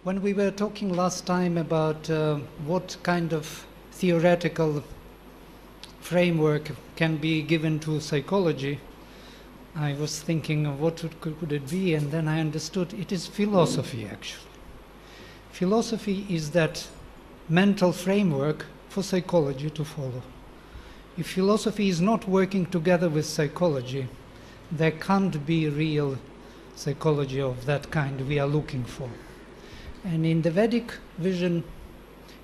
When we were talking last time about what kind of theoretical framework can be given to psychology, I was thinking of what could it be, and then I understood it is philosophy, actually. Philosophy is that mental framework for psychology to follow. If philosophy is not working together with psychology, there can't be real psychology of that kind we are looking for. And in the Vedic vision,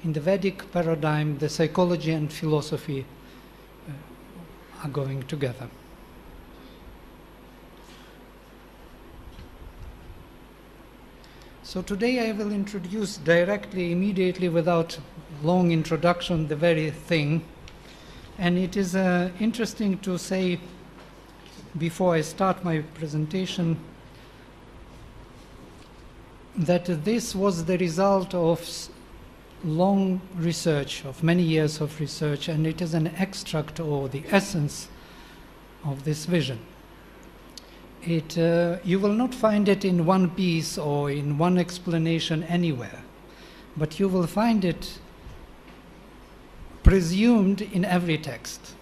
in the Vedic paradigm, the psychology and philosophy are going together. So today I will introduce directly, immediately, without long introduction, the very thing. And it is interesting to say, before I start my presentation, that this was the result of long research, of many years of research, and it is an extract or the essence of this vision. You will not find it in one piece or in one explanation anywhere, but you will find it presumed in every text.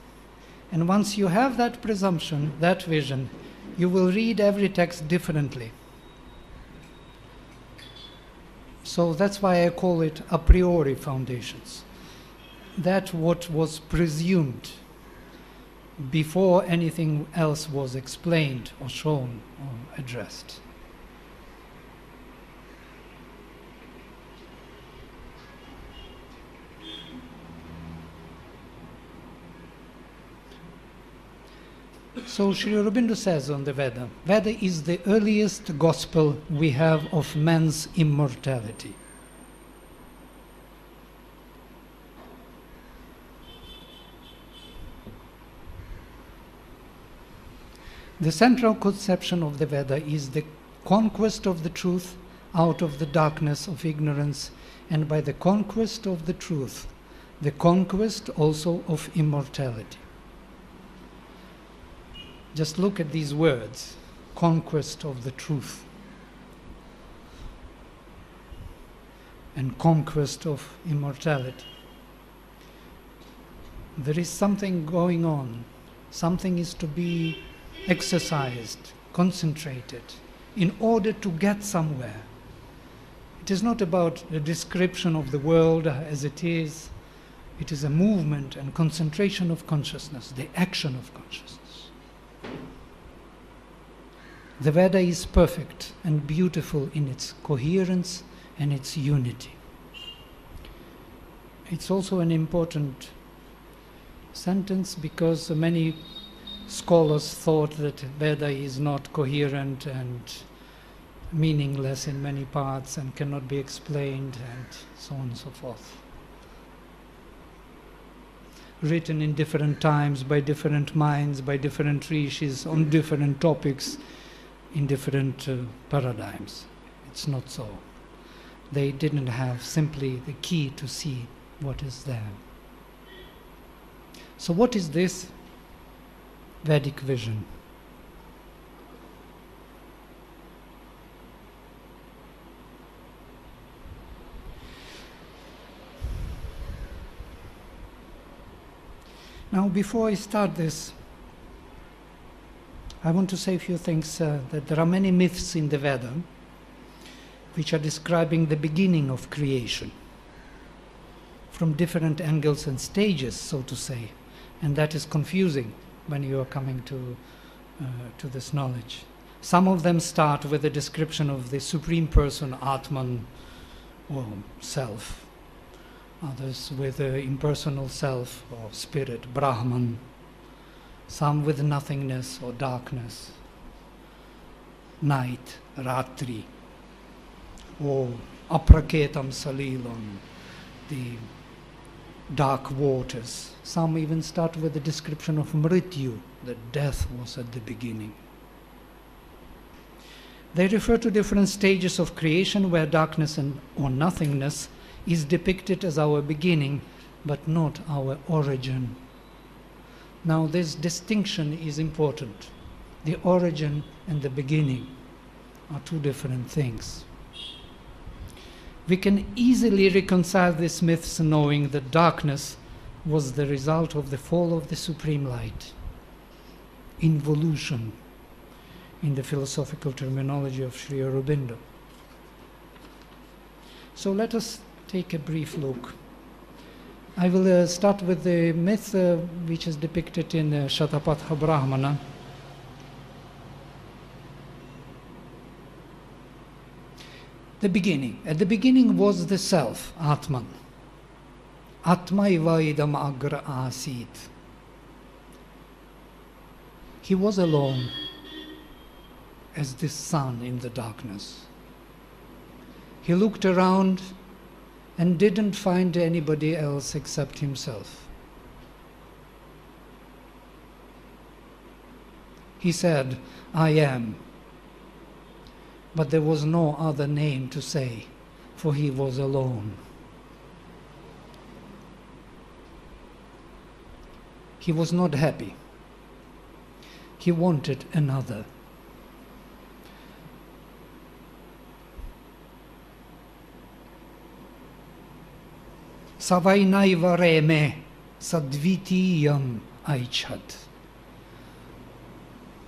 And once you have that presumption, that vision, you will read every text differently. So that's why I call it a priori foundations. That what was presumed before anything else was explained or shown or addressed. So Sri Aurobindo says on the Veda, Veda is the earliest gospel we have of man's immortality. The central conception of the Veda is the conquest of the truth out of the darkness of ignorance, and by the conquest of the truth, the conquest also of immortality. Just look at these words, conquest of the truth and conquest of immortality. There is something going on, something is to be exercised, concentrated, in order to get somewhere. It is not about the description of the world as it is a movement and concentration of consciousness, the action of consciousness. The Veda is perfect and beautiful in its coherence and its unity. It's also an important sentence because many scholars thought that Veda is not coherent and meaningless in many parts and cannot be explained and so on and so forth. Written in different times by different minds, by different rishis, on different topics, in different paradigms. It's not so. They didn't have simply the key to see what is there. So what is this Vedic vision? Now, before I start this, I want to say a few things, that there are many myths in the Veda which are describing the beginning of creation from different angles and stages, so to say, and that is confusing when you are coming to this knowledge. Some of them start with a description of the Supreme Person, Atman, or Self. Others with impersonal Self or Spirit, Brahman. Some with nothingness or darkness, night, Ratri, or Apraketam Salilon, the dark waters. Some even start with the description of Mrityu, that death was at the beginning. They refer to different stages of creation where darkness or nothingness is depicted as our beginning, but not our origin. Now, this distinction is important. The origin and the beginning are two different things. We can easily reconcile these myths knowing that darkness was the result of the fall of the supreme light. Involution, in the philosophical terminology of Sri Aurobindo. So let us take a brief look. I will start with the myth which is depicted in Shatapatha Brahmana. The beginning. At the beginning was the self, Atman. Atmaiva idam agra asit. He was alone as the sun in the darkness. He looked around and didn't find anybody else except himself. He said, I am. But there was no other name to say, for he was alone. He was not happy. He wanted another. Savainaiva reme sadvitiyam aichat.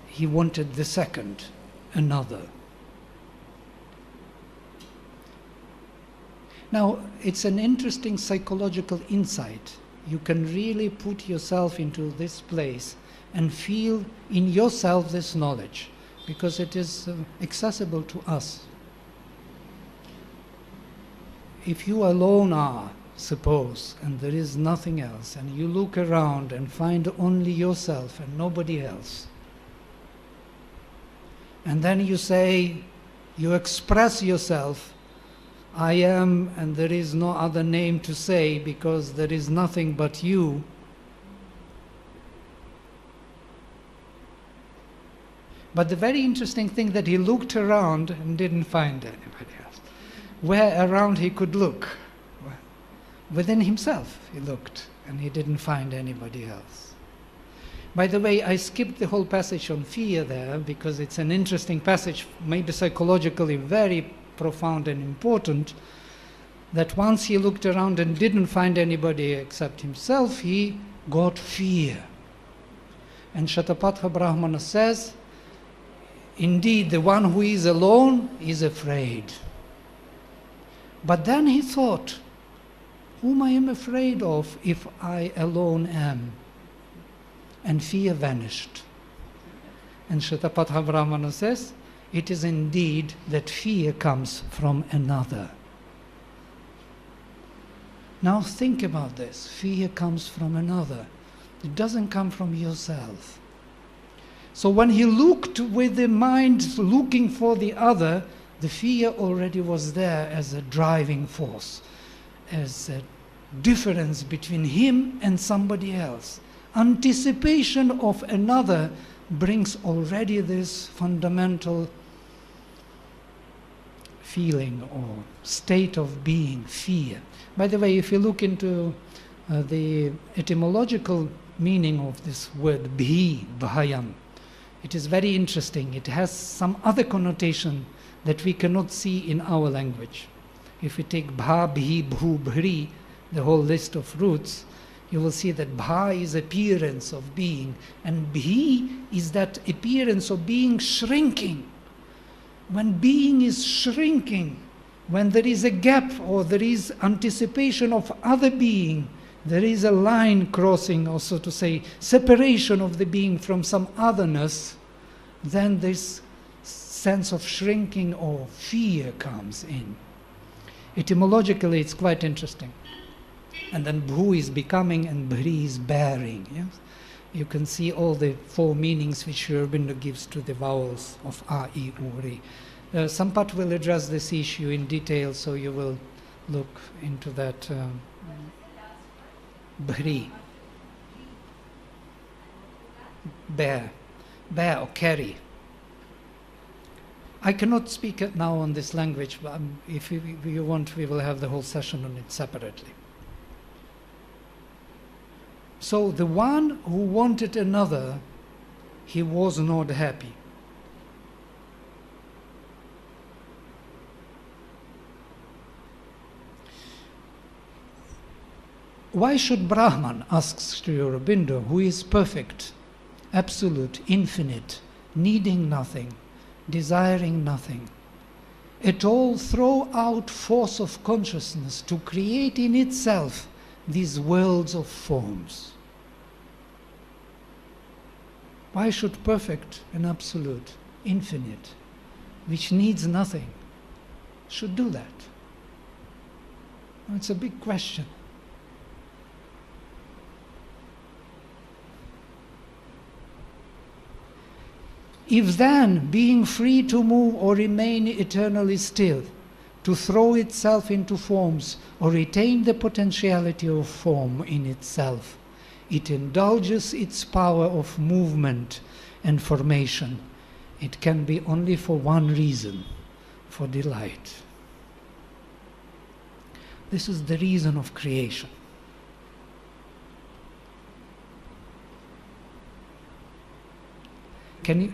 He wanted the second, another. Now, it's an interesting psychological insight. You can really put yourself into this place and feel in yourself this knowledge, because it is accessible to us. If you alone are, suppose, and there is nothing else, and you look around and find only yourself and nobody else, and then you say, you express yourself, I am, and there is no other name to say because there is nothing but you. But the very interesting thing that he looked around and didn't find anybody else. Where around he could look? Within himself he looked, and he didn't find anybody else. By the way, I skipped the whole passage on fear there because it's an interesting passage, maybe psychologically very profound and important, that once he looked around and didn't find anybody except himself, he got fear. And Shatapatha Brahmana says, indeed, the one who is alone is afraid. But then he thought, whom I am afraid of if I alone am? And fear vanished. And Shatapatha Brahmana says, it is indeed that fear comes from another. Now think about this. Fear comes from another. It doesn't come from yourself. So when he looked with the mind looking for the other, the fear already was there as a driving force, as a difference between him and somebody else. Anticipation of another brings already this fundamental feeling or state of being, fear. By the way, if you look into the etymological meaning of this word bhi, bhayam, it is very interesting. It has some other connotation that we cannot see in our language. If we take bha, bhi, bhu, bhri, the whole list of roots, you will see that bha is appearance of being, and bhi is that appearance of being shrinking. When being is shrinking, when there is a gap or there is anticipation of other being, there is a line crossing, or so to say, separation of the being from some otherness, then this sense of shrinking or fear comes in. Etymologically, it's quite interesting. And then bhu is becoming and bhri is bearing. Yes? You can see all the four meanings which Sri Aurobindo gives to the vowels of a, I, u, ri. Sampath will address this issue in detail, so you will look into that. Bhri. Bear. Bear or carry. I cannot speak it now on this language, but if you want, we will have the whole session on it separately. So the one who wanted another, he was not happy. Why should Brahman, asks Sri Aurobindo, who is perfect, absolute, infinite, needing nothing, desiring nothing, at all throw out force of consciousness to create in itself these worlds of forms? Why should perfect and absolute, infinite, which needs nothing, should do that? It's a big question. If then, being free to move or remain eternally still, to throw itself into forms or retain the potentiality of form in itself, it indulges its power of movement and formation, it can be only for one reason, for delight. This is the reason of creation. Can you?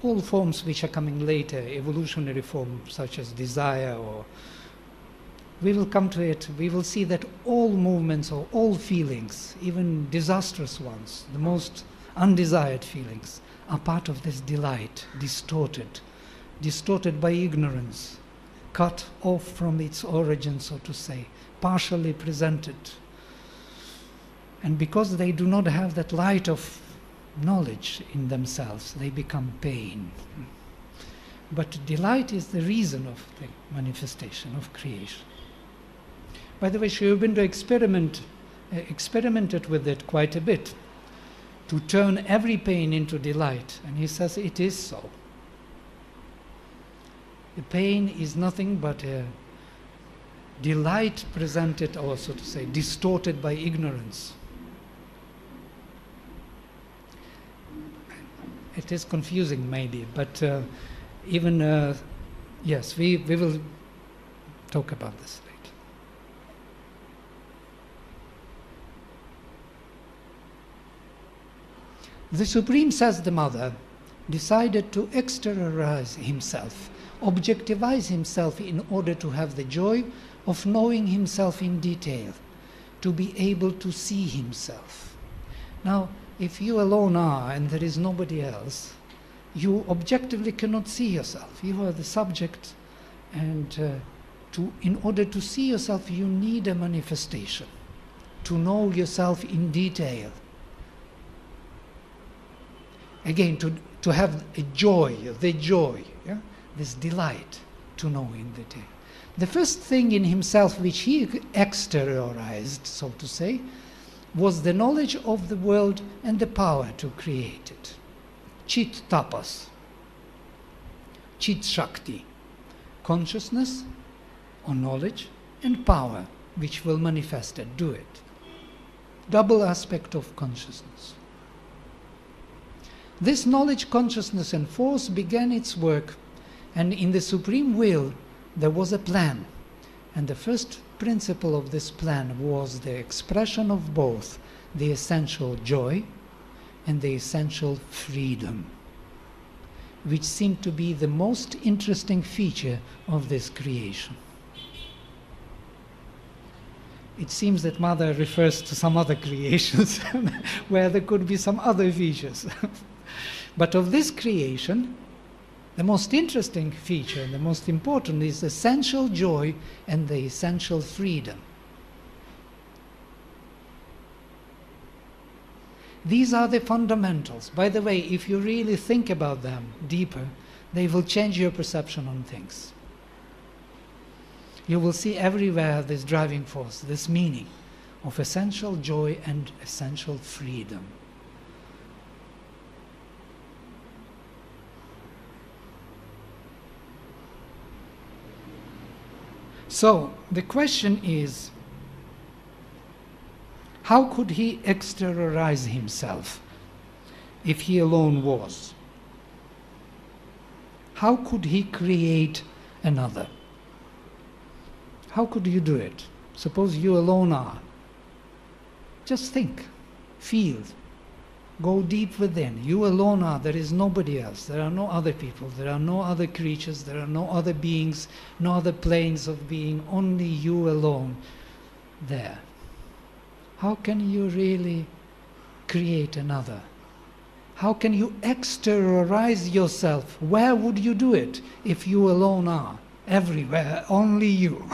All forms which are coming later, evolutionary forms such as desire, or we will come to it, we will see that all movements or all feelings, even disastrous ones, the most undesired feelings, are part of this delight, distorted by ignorance, cut off from its origin, so to say, partially presented. And because they do not have that light of knowledge in themselves, they become pain. But delight is the reason of the manifestation of creation. By the way, Sri Aurobindo experimented with it quite a bit, to turn every pain into delight, and he says it is so. The pain is nothing but a delight presented, or so to say, distorted by ignorance. It is confusing maybe, but yes, we will talk about this later. The Supreme, says the Mother, decided to exteriorize himself, objectivize himself in order to have the joy of knowing himself in detail, to be able to see himself. Now, if you alone are and there is nobody else, you objectively cannot see yourself. You are the subject, and in order to see yourself, you need a manifestation, to know yourself in detail. Again, to have a joy, yeah? This delight to know in detail. The first thing in himself which he exteriorized, so to say, was the knowledge of the world and the power to create it. Chit tapas, chit shakti, consciousness or knowledge, and power which will manifest it, do it. Double aspect of consciousness. This knowledge, consciousness and force began its work, and in the Supreme Will there was a plan, and the first principle of this plan was the expression of both the essential joy and the essential freedom, which seemed to be the most interesting feature of this creation. It seems that Mother refers to some other creations where there could be some other features. But of this creation, the most interesting feature and the most important is essential joy and the essential freedom. These are the fundamentals. By the way, if you really think about them deeper, they will change your perception on things. You will see everywhere this driving force, this meaning of essential joy and essential freedom. So, the question is, how could he exteriorize himself if he alone was? How could he create another? How could you do it? Suppose you alone are. Just think, feel. Go deep within. You alone are. There is nobody else. There are no other people. There are no other creatures. There are no other beings, no other planes of being. Only you alone there. How can you really create another? How can you exteriorize yourself? Where would you do it if you alone are? Everywhere, only you.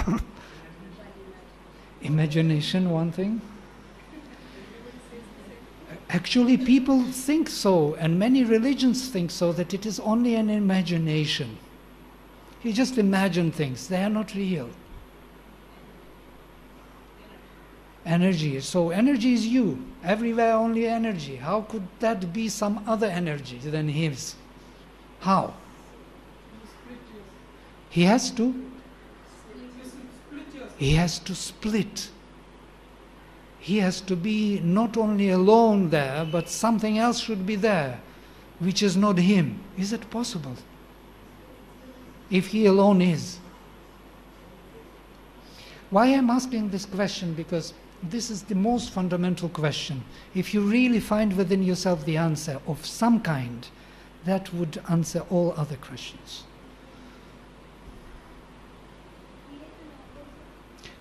Imagination, one thing. Actually, people think so, and many religions think so, that it is only an imagination. You just imagine things, they are not real. Energy, so energy is you, everywhere only energy. How could that be some other energy than his? How? He has to? He has to split. He has to be not only alone there, but something else should be there, which is not him. Is it possible? If he alone is. Why I'm asking this question? Because this is the most fundamental question. If you really find within yourself the answer of some kind, that would answer all other questions.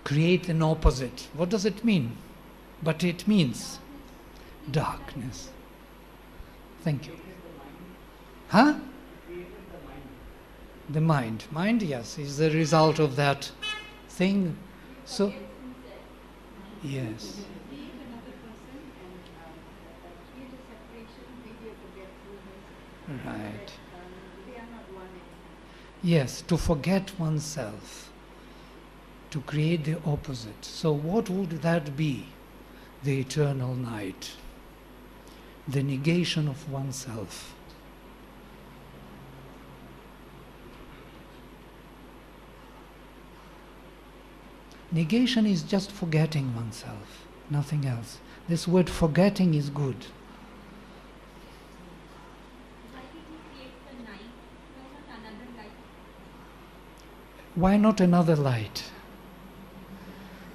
Create an opposite. What does it mean? But it means darkness. Thank you. Huh? The mind. Mind, yes, is the result of that thing. So, yes. Right. Yes, to forget oneself. To create the opposite. So what would that be? The eternal night. The negation of oneself. Negation is just forgetting oneself, nothing else. This word forgetting is good. Why did he create the night? Why not another light? Why not another light?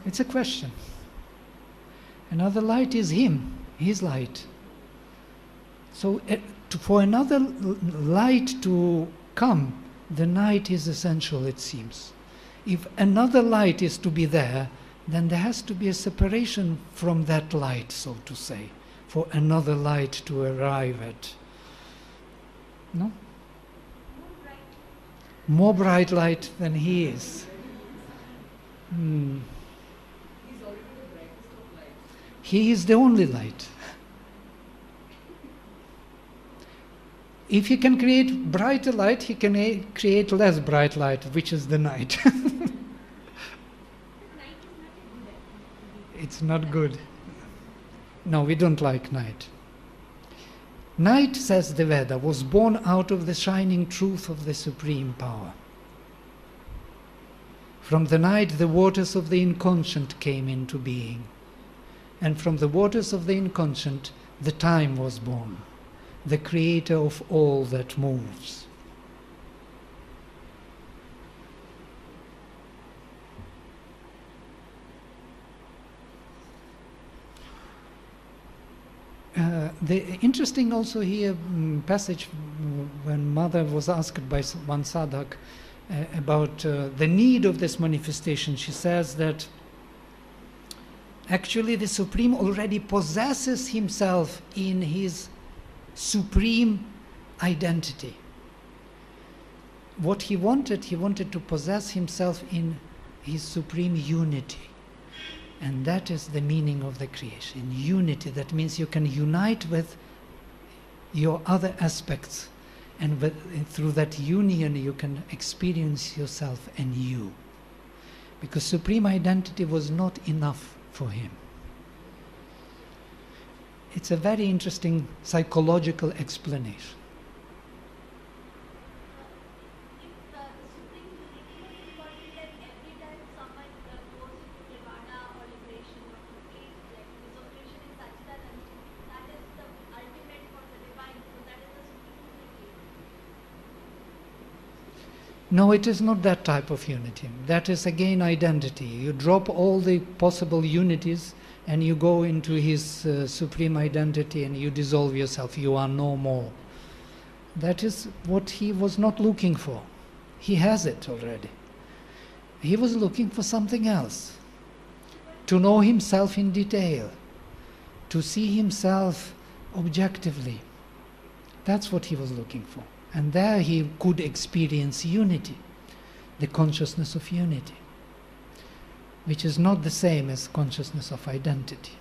It's a question. Another light is him, his light. So for another light to come, the night is essential, it seems. If another light is to be there, then there has to be a separation from that light, so to say, for another light to arrive at. No? More bright light than he is. He is the only light. If he can create brighter light, he can create less bright light, which is the night. It's not good. No, we don't like night. Night, says the Veda, was born out of the shining truth of the supreme power. From the night, the waters of the inconscient came into being. And from the waters of the inconscient, the time was born, the creator of all that moves. The interesting also here passage when Mother was asked by one sadhak about the need of this manifestation. She says that actually the Supreme already possesses himself in his supreme identity. What he wanted to possess himself in his supreme unity. And that is the meaning of the creation. Unity, that means you can unite with your other aspects, and through that union you can experience yourself anew. Because supreme identity was not enough for him. It's a very interesting psychological explanation. If the supreme unity is important, then every time someone goes into nirvana or liberation or complete dissociation is such that that is the ultimate for the divine, so that is the supreme unity. No, it is not that type of unity. That is again identity. You drop all the possible unities and you go into his supreme identity and you dissolve yourself, you are no more. That is what he was not looking for. He has it already. He was looking for something else. To know himself in detail. To see himself objectively. That's what he was looking for. And there he could experience unity. The consciousness of unity. Which is not the same as consciousness of identity.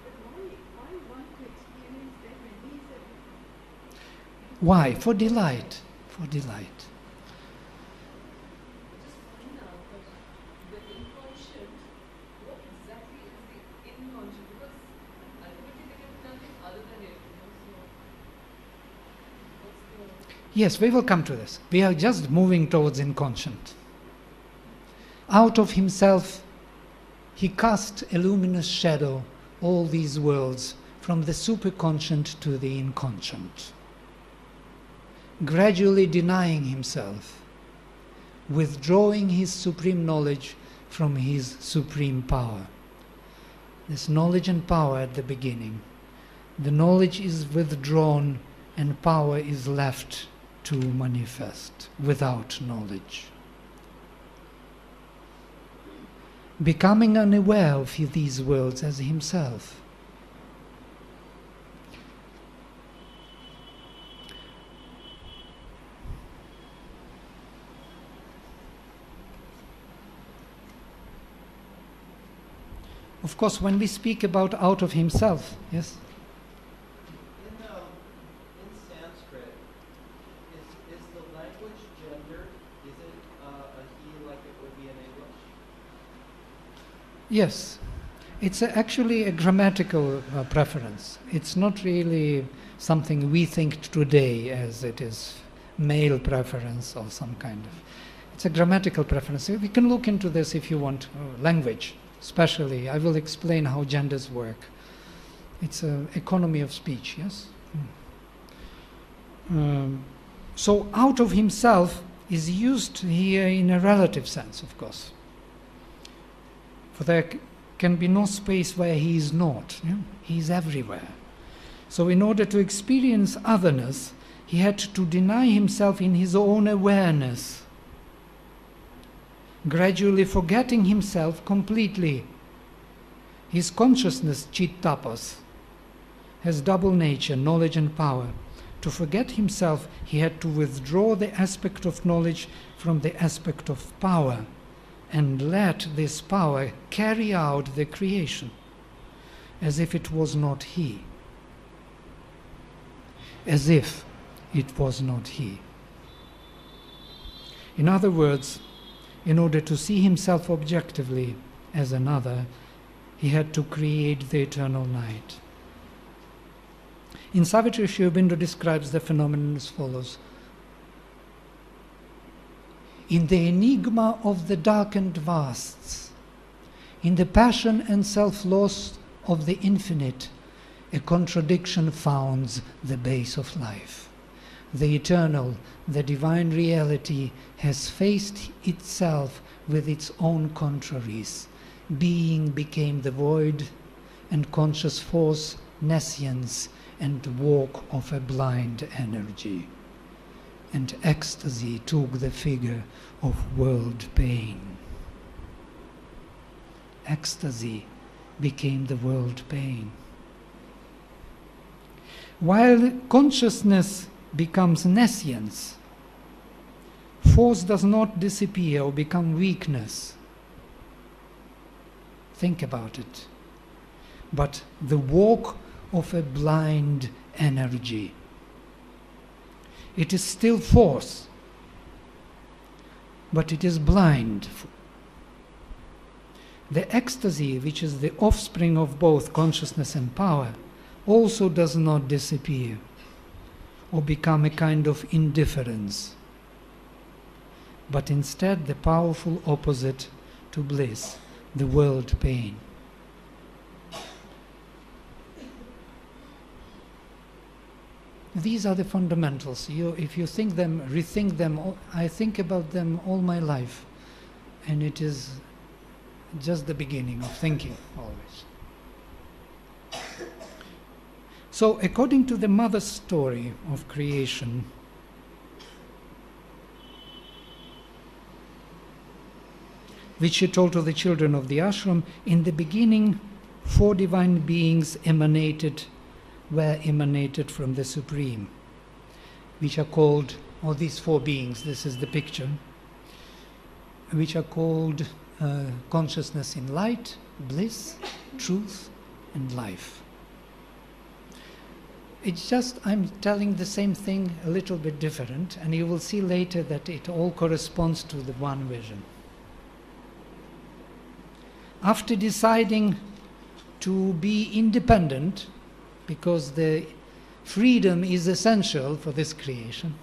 But why want to experience that when he is a... Why? For delight. For delight. Just find out that the inconscient, what exactly is the inconscient? Because ultimately they can be nothing other than it. So what's the... Yes, we will come to this. We are just moving towards inconscient. Out of himself, he cast a luminous shadow, all these worlds, from the superconscient to the inconscient. Gradually denying himself, withdrawing his supreme knowledge from his supreme power. This knowledge and power at the beginning. The knowledge is withdrawn and power is left to manifest without knowledge. Becoming unaware of these worlds as himself. Of course, when we speak about out of himself, yes? In Sanskrit, is the language gendered? Is it a he like it would be in English? Yes. It's actually a grammatical preference. It's not really something we think today as it is male preference or some kind of... It's a grammatical preference. We can look into this if you want. Language, especially. I will explain how genders work. It's an economy of speech, yes? So out of himself is used here in a relative sense, of course. For there can be no space where he is not. Yeah? He is everywhere. So in order to experience otherness, he had to deny himself in his own awareness, gradually forgetting himself completely. His consciousness, chit tapas, has double nature, knowledge and power. To forget himself, he had to withdraw the aspect of knowledge from the aspect of power and let this power carry out the creation as if it was not he. As if it was not he. In other words, in order to see himself objectively as another, he had to create the eternal night. In Savitri, Sri Aurobindo describes the phenomenon as follows. In the enigma of the darkened vasts, in the passion and self-loss of the infinite, a contradiction founds the base of life. The eternal, the divine reality has faced itself with its own contraries. Being became the void, and conscious force nescience, and walk of a blind energy. And ecstasy took the figure of world pain. Ecstasy became the world pain. While consciousness becomes nescience, force does not disappear or become weakness. Think about it. But the walk of a blind energy. It is still force, but it is blind. The ecstasy, which is the offspring of both consciousness and power, also does not disappear or become a kind of indifference, but instead the powerful opposite to bliss, the world pain. These are the fundamentals. If you think them, rethink them, I think about them all my life, and it is just the beginning of thinking, always. So, according to the mother's story of creation, which she told to the children of the ashram, in the beginning, 4 divine beings were emanated from the Supreme, which are called, or these 4 beings, this is the picture, which are called consciousness in light, bliss, truth, and life. It's just, I'm telling the same thing a little bit different, and you will see later that it all corresponds to the one vision. After deciding to be independent, because the freedom is essential for this creation,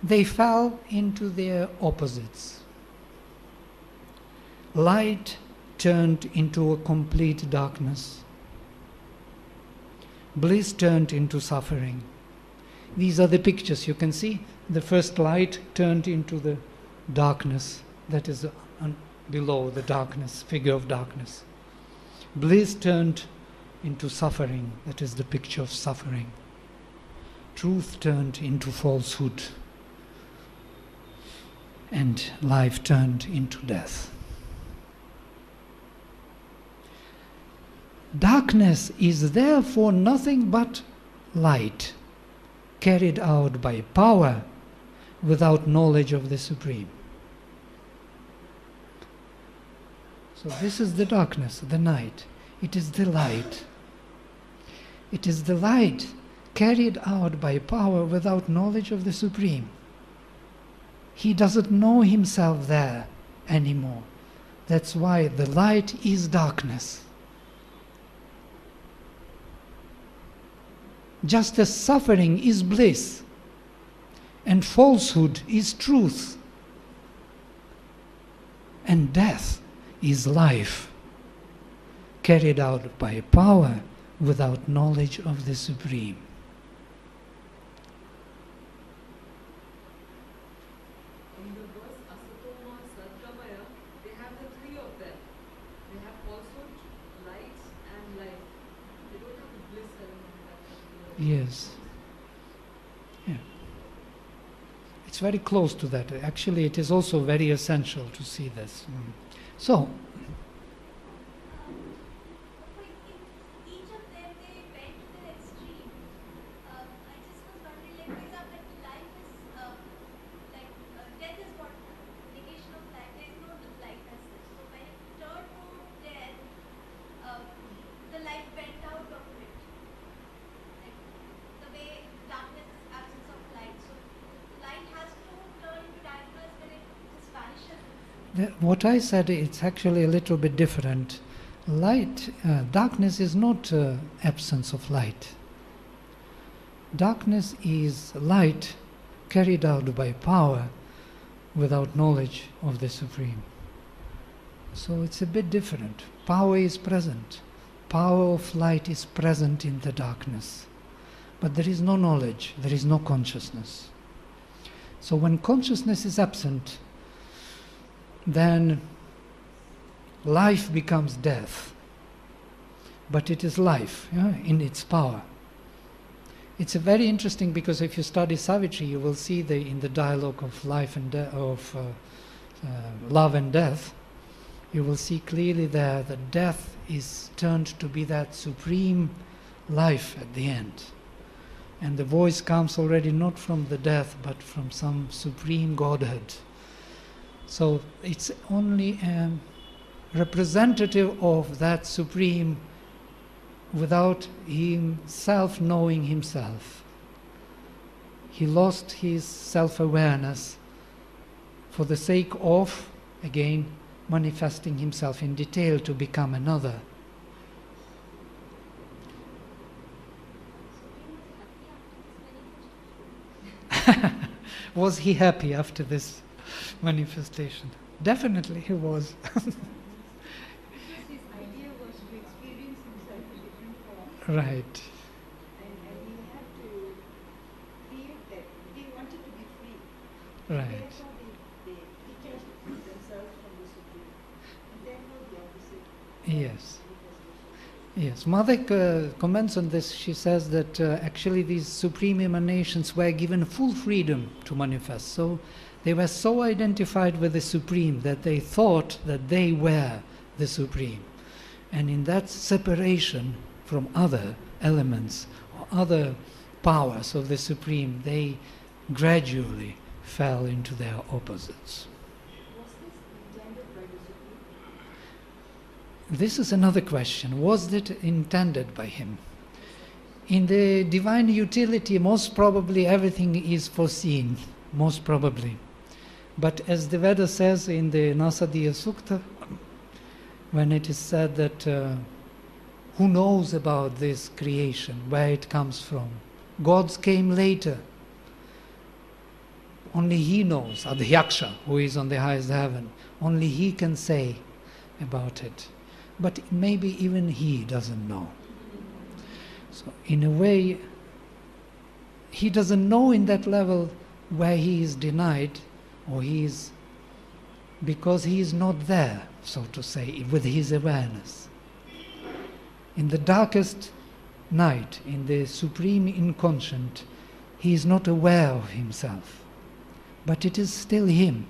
they fell into their opposites. Light turned into a complete darkness. Bliss turned into suffering. These are the pictures you can see. The first light turned into the darkness, that is below the darkness, figure of darkness. Bliss turned into suffering, that is the picture of suffering. Truth turned into falsehood. And life turned into death. Darkness is therefore nothing but light, carried out by power without knowledge of the Supreme. So this is the darkness, the night. It is the light. It is the light carried out by power without knowledge of the Supreme. He doesn't know himself there anymore. That's why the light is darkness. Just as suffering is bliss and falsehood is truth and death is life, carried out by power without knowledge of the Supreme. In the verse Asatoma, Satgamaya, they have the 3 of them. They have falsehood, light, and life. They don't have the bliss element in that particular. Yes. Yeah. It's very close to that. Actually, it is also very essential to see this. So, Each of them, they went to the extreme. I just was wondering, like, for example, life is death is what? Negation of life. There is no life as such. So when it turned to death, the light went out of it. Like the way darkness is absence of light. So light has to turn into darkness when it just vanishes. what I said, it's actually a little bit different. Darkness is not absence of light. Darkness is light carried out by power without knowledge of the Supreme. So it's a bit different. Power is present. Power of light is present in the darkness. But there is no knowledge, there is no consciousness. So when consciousness is absent, then life becomes death. But it is life, in its power. It's very interesting because if you study Savitri, you will see in the dialogue of life and love and death, you will see clearly there that death is turned to be that supreme life at the end. And the voice comes already not from the death, but from some supreme Godhead. So it's only representative of that supreme without himself knowing himself. He lost his self-awareness for the sake of, again, manifesting himself in detail to become another. Was he happy after this manifestation? Definitely he was. Because his idea was to experience himself in different forms. Right. And he had to create that. They wanted to be free. Right. Therefore, they detached themselves from the Supreme. Yes. Yes, Mother comments on this. She says that actually these supreme emanations were given full freedom to manifest. So they were so identified with the Supreme that they thought that they were the Supreme. And in that separation from other elements or other powers of the Supreme, they gradually fell into their opposites. Was this intended by the Supreme? This is another question. Was it intended by him? In the divine utility, most probably everything is foreseen, most probably. But as the Veda says in the Nasadiya Sukta, when it is said that who knows about this creation, where it comes from? Gods came later. Only he knows, Adhyaksha, who is on the highest heaven. Only he can say about it. But maybe even he doesn't know. So in a way, he doesn't know in that level where he is denied, or he is, because he is not there, so to say, with his awareness. In the darkest night, in the supreme inconscient, he is not aware of himself. But it is still him.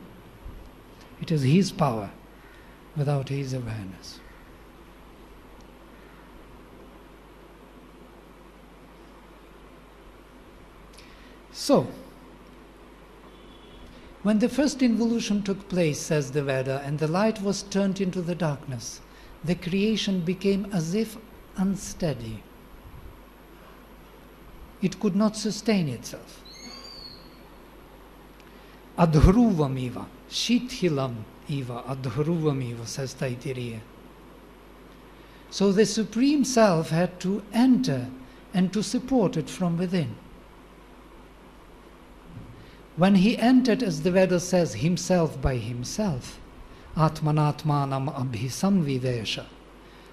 It is his power without his awareness. So, when the first involution took place, says the Veda, and the light was turned into the darkness, the creation became as if unsteady. It could not sustain itself. Adhruvam iva, shithilam iva, adhruvam iva, says Taittiriya. So the Supreme Self had to enter and to support it from within. When he entered, as the Veda says, himself by himself, Atmanatmanam abhisamvivesha,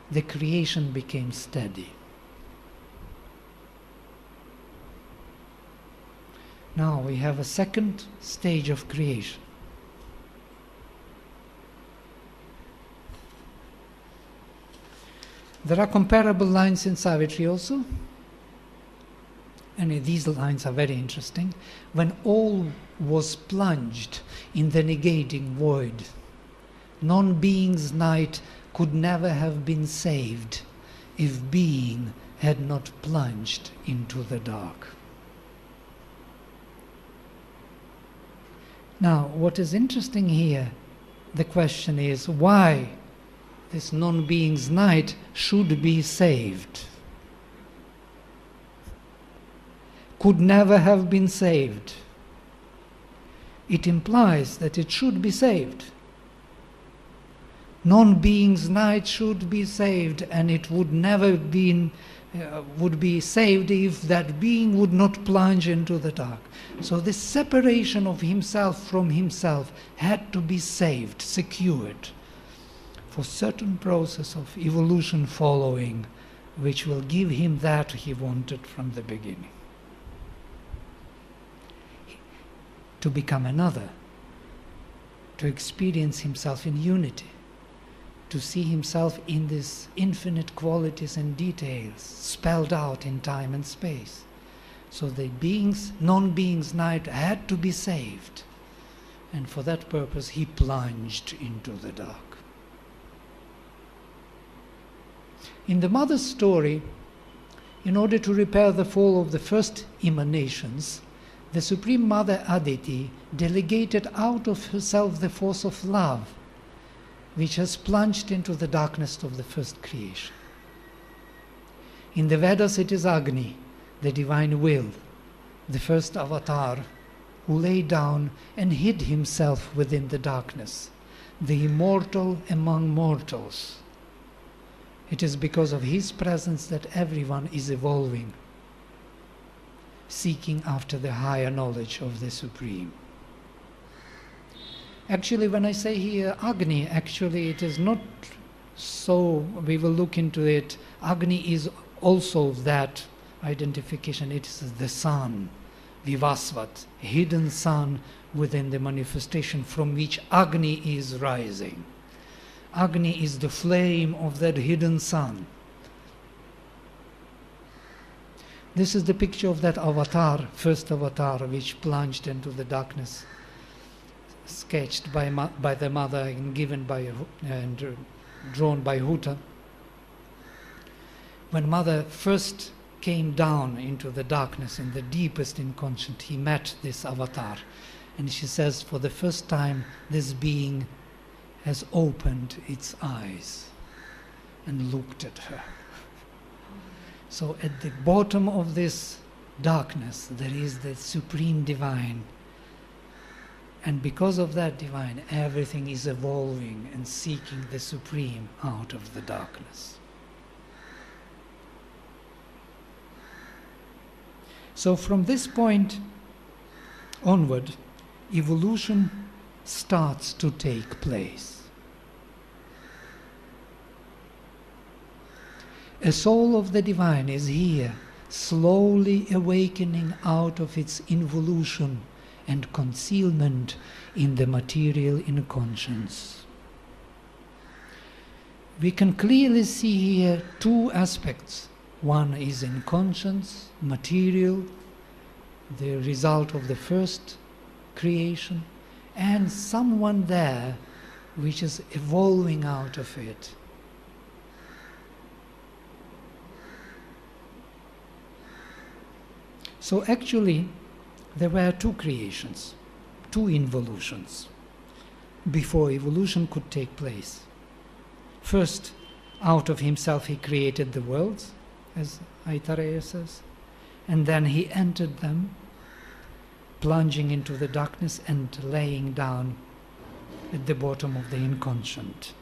the creation became steady. Now we have a second stage of creation. There are comparable lines in Savitri also. And these lines are very interesting. When all was plunged in the negating void, non-being's night could never have been saved if being had not plunged into the dark. Now, what is interesting here, the question is why this non-being's night should be saved. Could never have been saved. It implies that it should be saved. Non-being's night should be saved, and it would never would be saved if that being would not plunge into the dark. So this separation of himself from himself had to be saved, secured, for certain process of evolution following, which will give him that he wanted from the beginning. To become another, to experience himself in unity, to see himself in these infinite qualities and details spelled out in time and space. So the non-being's night had to be saved, and for that purpose he plunged into the dark. In the mother's story, in order to repair the fall of the first emanations, the Supreme Mother Aditi delegated out of herself the force of love, which has plunged into the darkness of the first creation. In the Vedas it is Agni, the divine will, the first avatar, who lay down and hid himself within the darkness, the immortal among mortals. It is because of his presence that everyone is evolving, seeking after the higher knowledge of the Supreme. Actually, when I say here Agni, actually it is not so, we will look into it. Agni is also that identification. It is the sun, Vivasvat, hidden sun within the manifestation from which Agni is rising. Agni is the flame of that hidden sun. This is the picture of that avatar, first avatar, which plunged into the darkness, sketched by the mother and given by and drawn by Huta. When mother first came down into the darkness, in the deepest inconscient, he met this avatar, and she says, for the first time, this being has opened its eyes and looked at her. So at the bottom of this darkness, there is the supreme divine. And because of that divine, everything is evolving and seeking the supreme out of the darkness. So from this point onward, evolution starts to take place. A soul of the divine is here, slowly awakening out of its involution and concealment in the material inconscience. We can clearly see here two aspects. One is inconscience, material, the result of the first creation, and someone there which is evolving out of it. So actually, there were two creations, two involutions, before evolution could take place. First, out of himself he created the worlds, as Aitareya says, and then he entered them, plunging into the darkness and laying down at the bottom of the inconscient.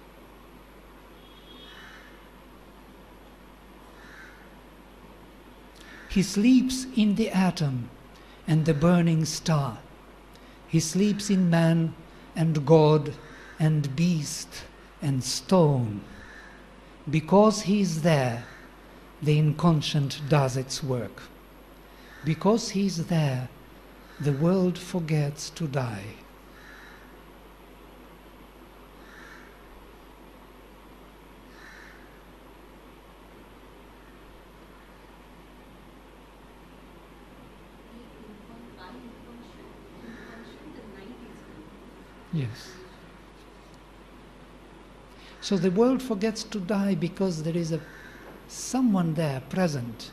He sleeps in the atom and the burning star. He sleeps in man and God and beast and stone. Because he is there, the inconscient does its work. Because he is there, the world forgets to die. Yes. So the world forgets to die because there is someone there present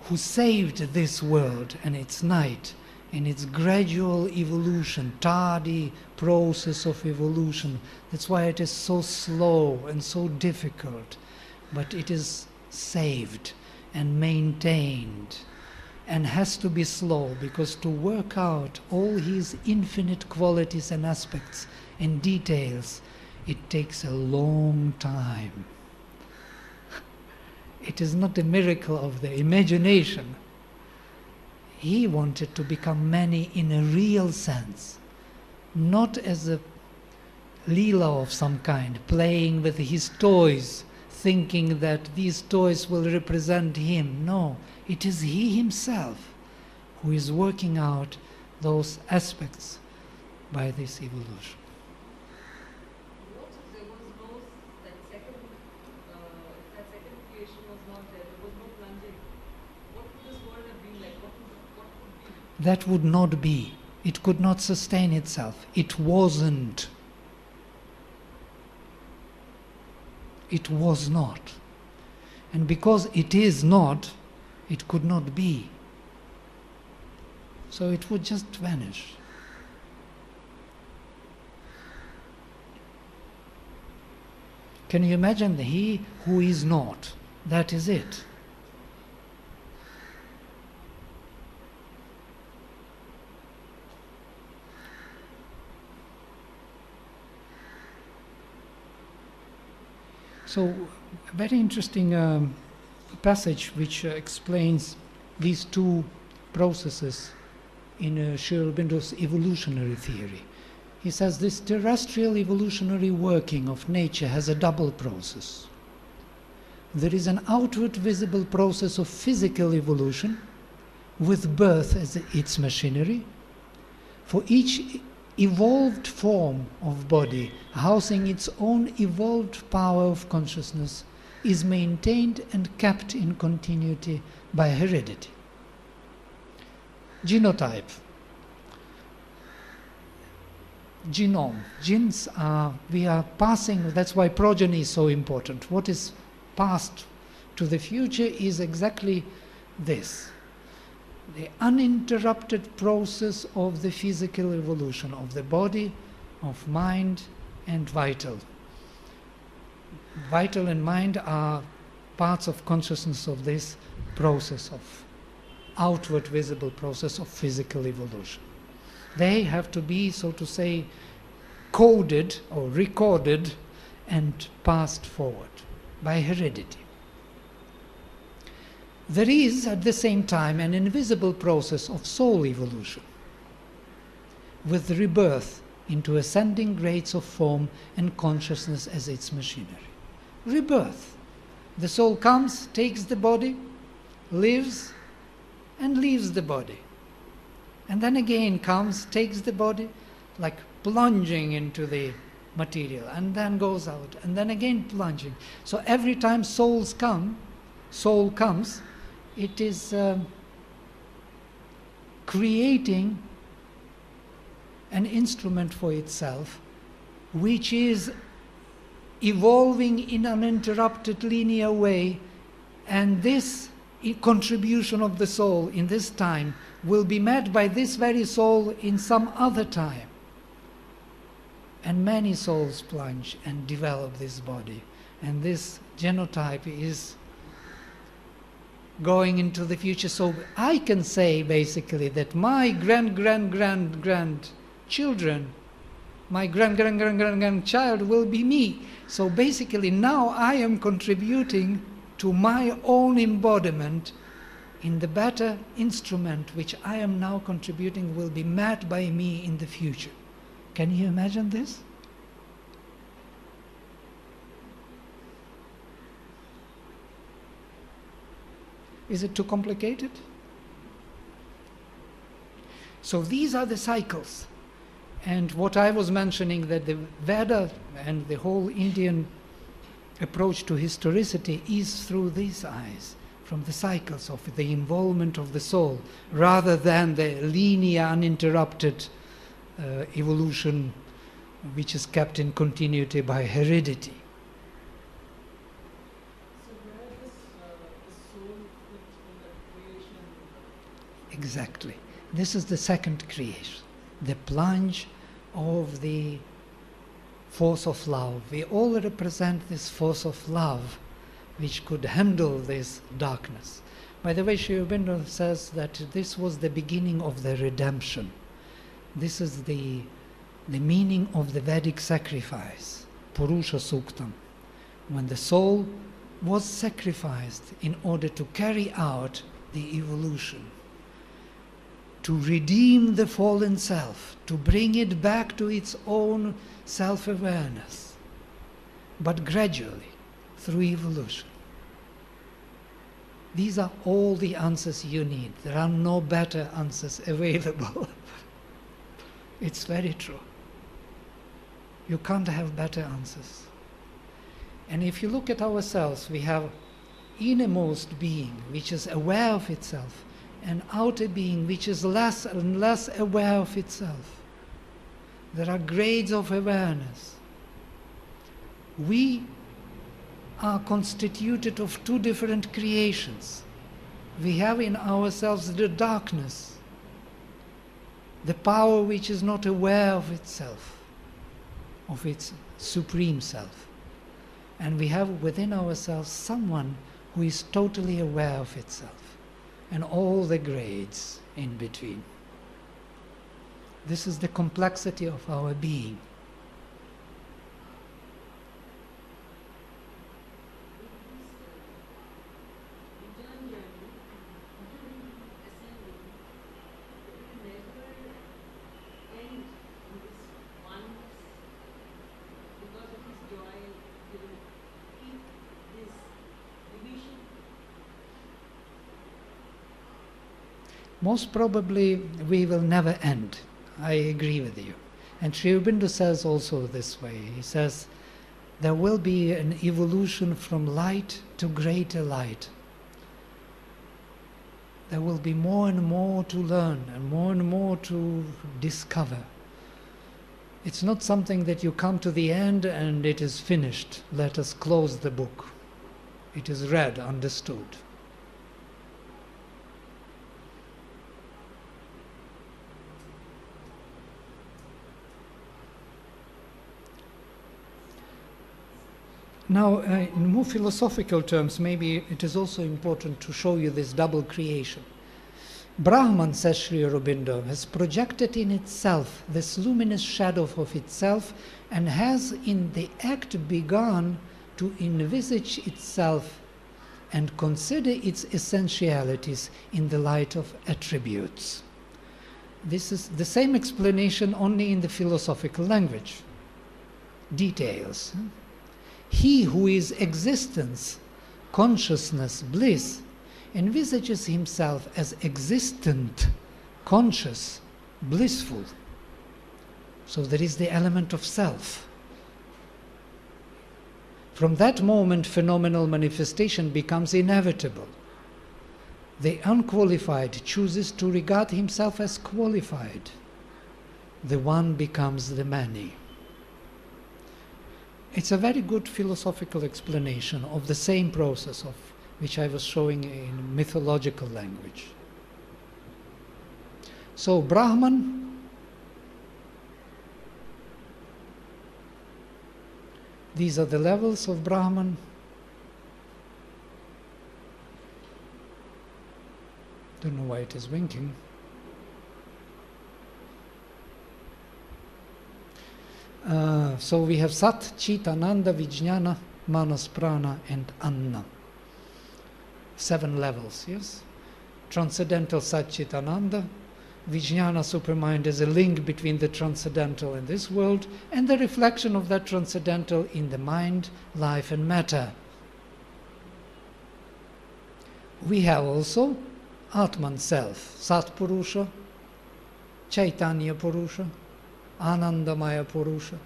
who saved this world and its night in its gradual evolution, tardy process of evolution. That's why it is so slow and so difficult, but it is saved and maintained. And has to be slow, because to work out all his infinite qualities and aspects and details, it takes a long time. It is not a miracle of the imagination. He wanted to become many in a real sense, not as a Leela of some kind, playing with his toys, thinking that these toys will represent him. No, it is he himself who is working out those aspects by this evolution. What if there was no, that second creation was not there was no plunging? What would this world have been like? What would be? That would not be. It could not sustain itself. It wasn't. It was not. And because it is not, it could not be. So it would just vanish. Can you imagine he who is not? That is it. So, a very interesting passage which explains these two processes in Sri Aurobindo's evolutionary theory. He says this terrestrial evolutionary working of nature has a double process. There is an outward visible process of physical evolution with birth as its machinery. For each evolved form of body, housing its own evolved power of consciousness, is maintained and kept in continuity by heredity. Genotype. Genome. Genes are, we are passing, that's why progeny is so important. What is passed to the future is exactly this. The uninterrupted process of the physical evolution of the body, of mind and vital. Vital and mind are parts of consciousness of this process of outward visible process of physical evolution. They have to be, so to say, coded or recorded and passed forward by heredity. There is, at the same time, an invisible process of soul evolution, with rebirth into ascending grades of form and consciousness as its machinery. Rebirth. The soul comes, takes the body, lives, and leaves the body. And then again comes, takes the body, like plunging into the material, and then goes out, and then again plunging. So every time soul comes, it is creating an instrument for itself, which is evolving in an uninterrupted linear way, and this contribution of the soul in this time will be met by this very soul in some other time. And many souls plunge and develop this body. And this genotype is going into the future. So I can say basically that my grandchildren, my grandchild will be me. So basically now I am contributing to my own embodiment in the better instrument which I am now contributing will be met by me in the future. Can you imagine this? Is it too complicated? So these are the cycles. And what I was mentioning, that the Veda and the whole Indian approach to historicity is through these eyes, from the cycles of the involvement of the soul, rather than the linear, uninterrupted evolution which is kept in continuity by heredity. So where does the soul fit in the creation? Exactly. This is the second creation, the plunge of the force of love. We all represent this force of love which could handle this darkness. By the way, Sri Aurobindo says that this was the beginning of the redemption. This is the meaning of the Vedic sacrifice, Purusha Suktam, when the soul was sacrificed in order to carry out the evolution, to redeem the fallen self, to bring it back to its own self-awareness, but gradually, through evolution. These are all the answers you need. There are no better answers available. It's very true. You can't have better answers. And if you look at ourselves, we have innermost being, which is aware of itself, and outer being, which is less and less aware of itself. There are grades of awareness. We are constituted of two different creations. We have in ourselves the darkness, the power which is not aware of itself, of its supreme self. And we have within ourselves someone who is totally aware of itself, and all the grades in between. This is the complexity of our being. Most probably we will never end. I agree with you. And Sri Aurobindo says also this way, he says, there will be an evolution from light to greater light. There will be more and more to learn and more to discover. It's not something that you come to the end and it is finished. Let us close the book. It is read, understood. Now, in more philosophical terms, maybe it is also important to show you this double creation. Brahman, says Sri Aurobindo, has projected in itself this luminous shadow of itself and has in the act begun to envisage itself and consider its essentialities in the light of attributes. This is the same explanation only in the philosophical language. Details. He who is existence, consciousness, bliss, envisages himself as existent, conscious, blissful. So there is the element of self. From that moment, phenomenal manifestation becomes inevitable. The unqualified chooses to regard himself as qualified. The one becomes the many. It's a very good philosophical explanation of the same process of which I was showing in mythological language. So Brahman, these are the levels of Brahman. Don't know why it is winking. So we have Sat, Chit, Ananda, Vijnana, Manas, Prana, and Anna. 7 levels, yes? Transcendental Sat, Chit, Ananda. Vijnana, supermind, is a link between the transcendental and this world, and the reflection of that transcendental in the mind, life, and matter. We have also Atman, self, Sat Purusha, Chaitanya Purusha, Anandamaya Purusha,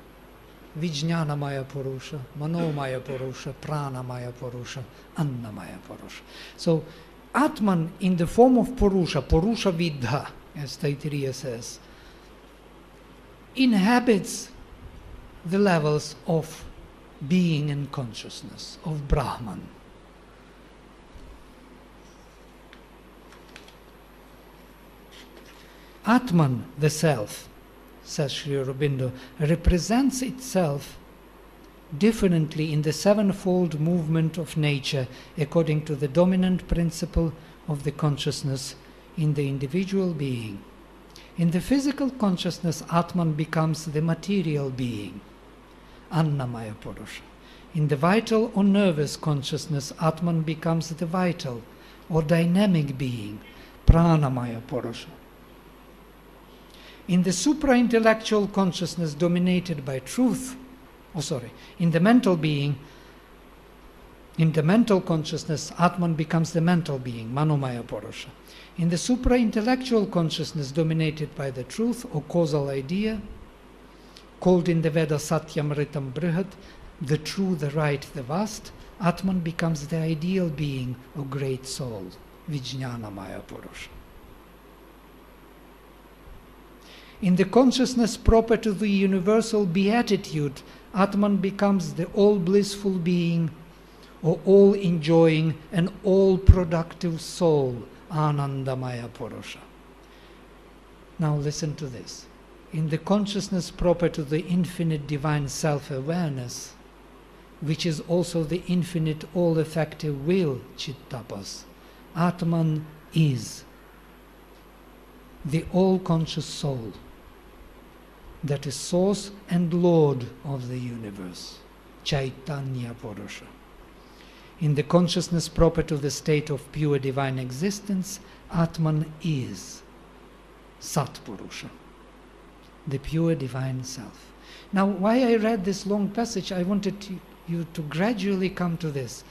Vijnanamaya Purusha, Manomaya Purusha, Pranamaya Purusha, Annamaya Purusha. So Atman in the form of Purusha, Purusha Vidha, as Taittiriya says, inhabits the levels of being and consciousness, of Brahman. Atman, the self, says Sri Aurobindo, represents itself differently in the sevenfold movement of nature according to the dominant principle of the consciousness in the individual being. In the physical consciousness, Atman becomes the material being, Annamaya Purusha. In the vital or nervous consciousness, Atman becomes the vital or dynamic being, Pranamaya Purusha. In the supra-intellectual consciousness dominated by truth, in the mental being, in the mental consciousness, Atman becomes the mental being, Manomaya Purusha. In the supra-intellectual consciousness dominated by the truth or causal idea, called in the Veda Satyam Ritam Brihad, the true, the right, the vast, Atman becomes the ideal being or great soul, Vijnanamaya Purusha. In the consciousness proper to the universal beatitude, Atman becomes the all-blissful being or all-enjoying and all-productive soul, Anandamaya Purusha. Now listen to this. In the consciousness proper to the infinite divine self-awareness, which is also the infinite all-effective will, Chittapas, Atman is the all-conscious soul that is source and lord of the universe, Chaitanya Purusha. In the consciousness proper to the state of pure divine existence, Atman is Sat Purusha, the pure divine self. Now, why I read this long passage, I wanted you to gradually come to this.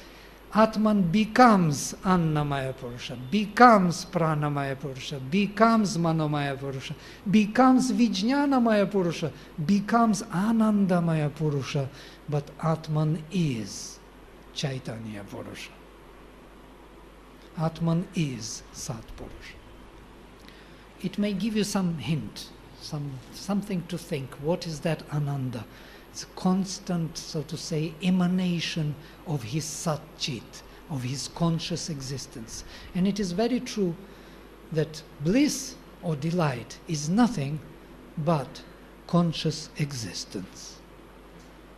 Atman becomes Annamaya Purusha, becomes Pranamaya Purusha, becomes Manomaya Purusha, becomes Vijnanamaya Purusha, becomes Anandamaya Purusha, but Atman is Chaitanya Purusha. Atman is Sat Purusha. It may give you some hint, something to think. What is that Ananda? It's a constant, so to say, emanation of his Sat-Chit, of his conscious existence. And it is very true that bliss or delight is nothing but conscious existence.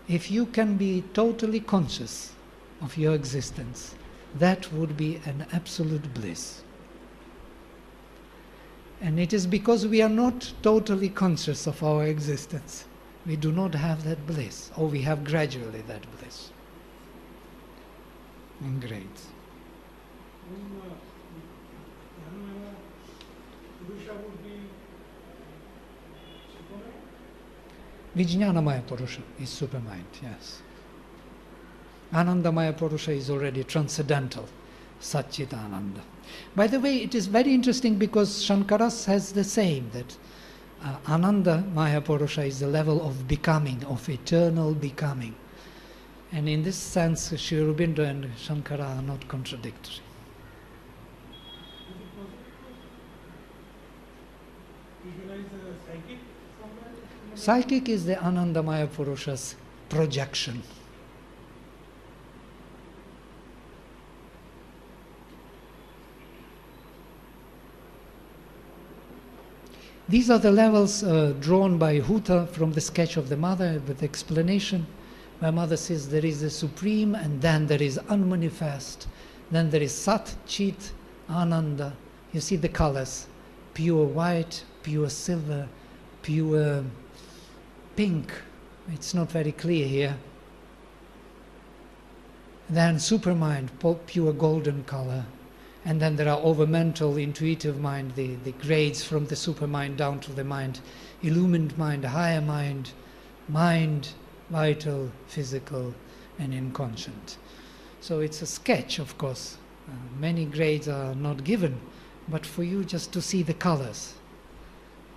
If you can be totally conscious of your existence, that would be an absolute bliss. And it is because we are not totally conscious of our existence. We do not have that bliss, or we have gradually that bliss. In grades. Purusha would be Superman? Vijnanamaya Purusha is supermind, yes. Anandamaya Purusha is already transcendental, Satchit Ananda. By the way, it is very interesting because Shankara says the same, that Ananda Maya Purusha is the level of becoming, of eternal becoming. And in this sense, Sri Aurobindo and Shankara are not contradictory. Is it possible to visualize a psychic somewhere? Psychic is the Anandamaya Purusha's projection. These are the levels drawn by Huta from the sketch of the mother with explanation. My mother says there is a supreme and then there is unmanifest. Then there is Sat, Chit, Ananda. You see the colors. Pure white, pure silver, pure pink. It's not very clear here. Then supermind, pure golden color. And then there are overmental, intuitive mind, the grades from the supermind down to the mind, illumined mind, higher mind, mind, vital, physical, and inconscient. So it's a sketch, of course. Many grades are not given, but for you just to see the colors.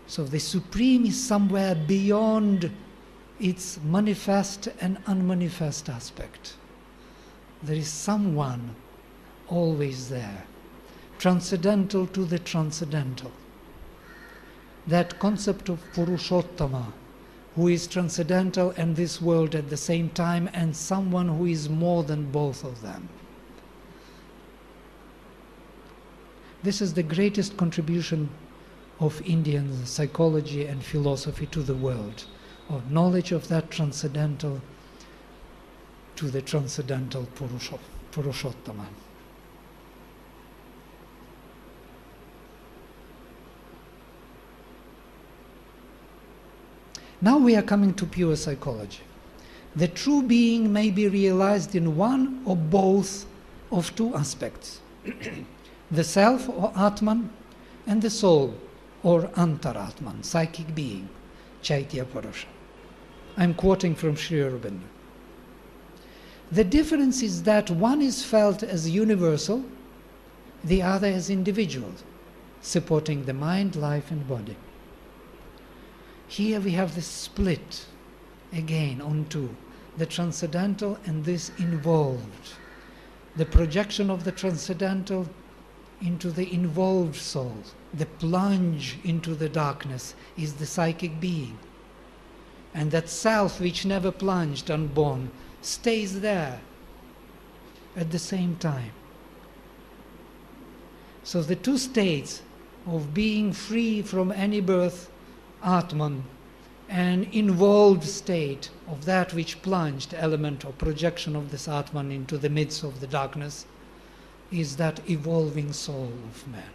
So the supreme is somewhere beyond its manifest and unmanifest aspect. There is someone always there, transcendental to the transcendental. That concept of Purushottama, who is transcendental and this world at the same time, and someone who is more than both of them. This is the greatest contribution of Indian psychology and philosophy to the world, of knowledge of that transcendental to the transcendental Purushottama. Now we are coming to pure psychology. The true being may be realized in one or both of two aspects. The self or Atman and the soul or Antaratman, psychic being, Chaitya Purusha. I'm quoting from Sri Aurobindo. The difference is that one is felt as universal, the other as individual, supporting the mind, life and body. Here we have this split, again, on two, the transcendental and this involved. The projection of the transcendental into the involved soul, the plunge into the darkness is the psychic being. And that self which never plunged unborn stays there at the same time. So the two states of being free from any birth, Atman, an involved state of that which plunged element or projection of this Atman into the midst of the darkness, is that evolving soul of man.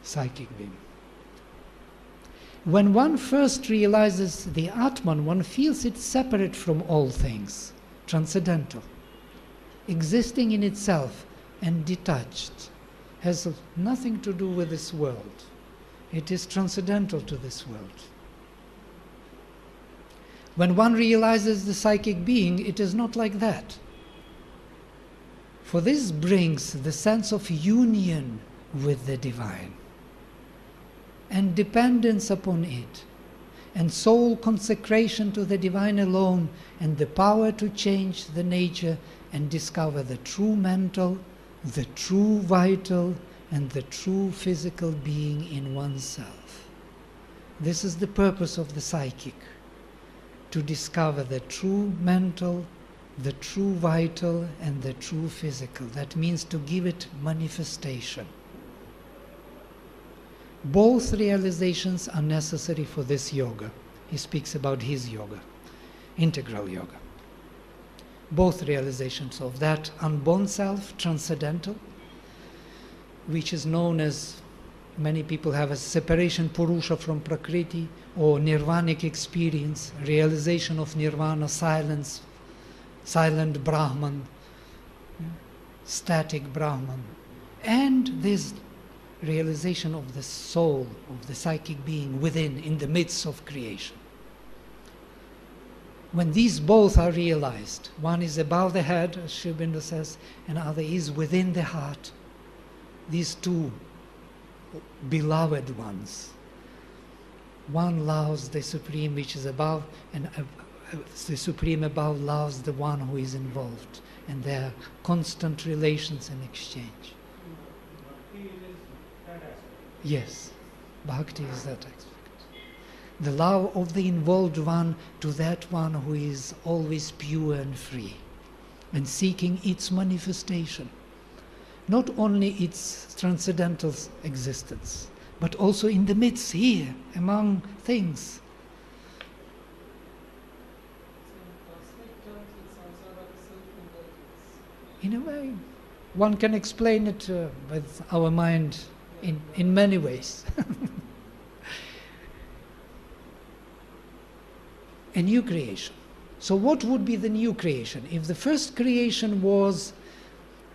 Psychic being. When one first realizes the Atman, one feels it separate from all things, transcendental, existing in itself and detached, has nothing to do with this world. It is transcendental to this world. When one realizes the psychic being, it is not like that. For this brings the sense of union with the divine and dependence upon it, and soul consecration to the divine alone, and the power to change the nature and discover the true mental, the true vital, and the true physical being in oneself. This is the purpose of the psychic, to discover the true mental, the true vital, and the true physical. That means to give it manifestation. Both realizations are necessary for this yoga. He speaks about his yoga, integral yoga. Both realizations of that unborn self, transcendental, which is known as, many people have a separation Purusha from Prakriti, or nirvanic experience, realization of nirvana, silence, silent Brahman, static Brahman, and this realization of the soul, of the psychic being within, in the midst of creation. When these both are realized, one is above the head, as Sri Aurobindo says, and other is within the heart, these two beloved ones. One loves the Supreme which is above, and the Supreme above loves the one who is involved, and there are constant relations and exchange. Bhakti is that aspect. Yes, bhakti is that aspect. The love of the involved one to that one who is always pure and free, and seeking its manifestation. Not only its transcendental existence, but also in the midst here, among things. In a way, one can explain it with our mind in many ways. A new creation. So what would be the new creation? If the first creation was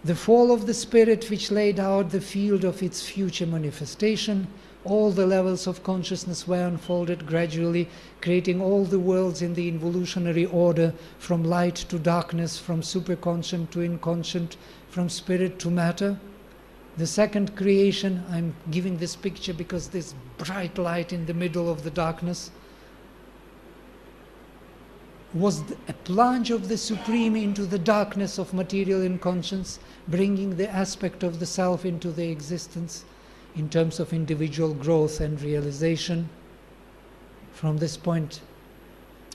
the fall of the spirit which laid out the field of its future manifestation, all the levels of consciousness were unfolded gradually, creating all the worlds in the involutionary order, from light to darkness, from superconscient to inconscient, from spirit to matter. The second creation, I'm giving this picture because this bright light in the middle of the darkness was a plunge of the Supreme into the darkness of material inconscience, bringing the aspect of the self into the existence in terms of individual growth and realization. From this point,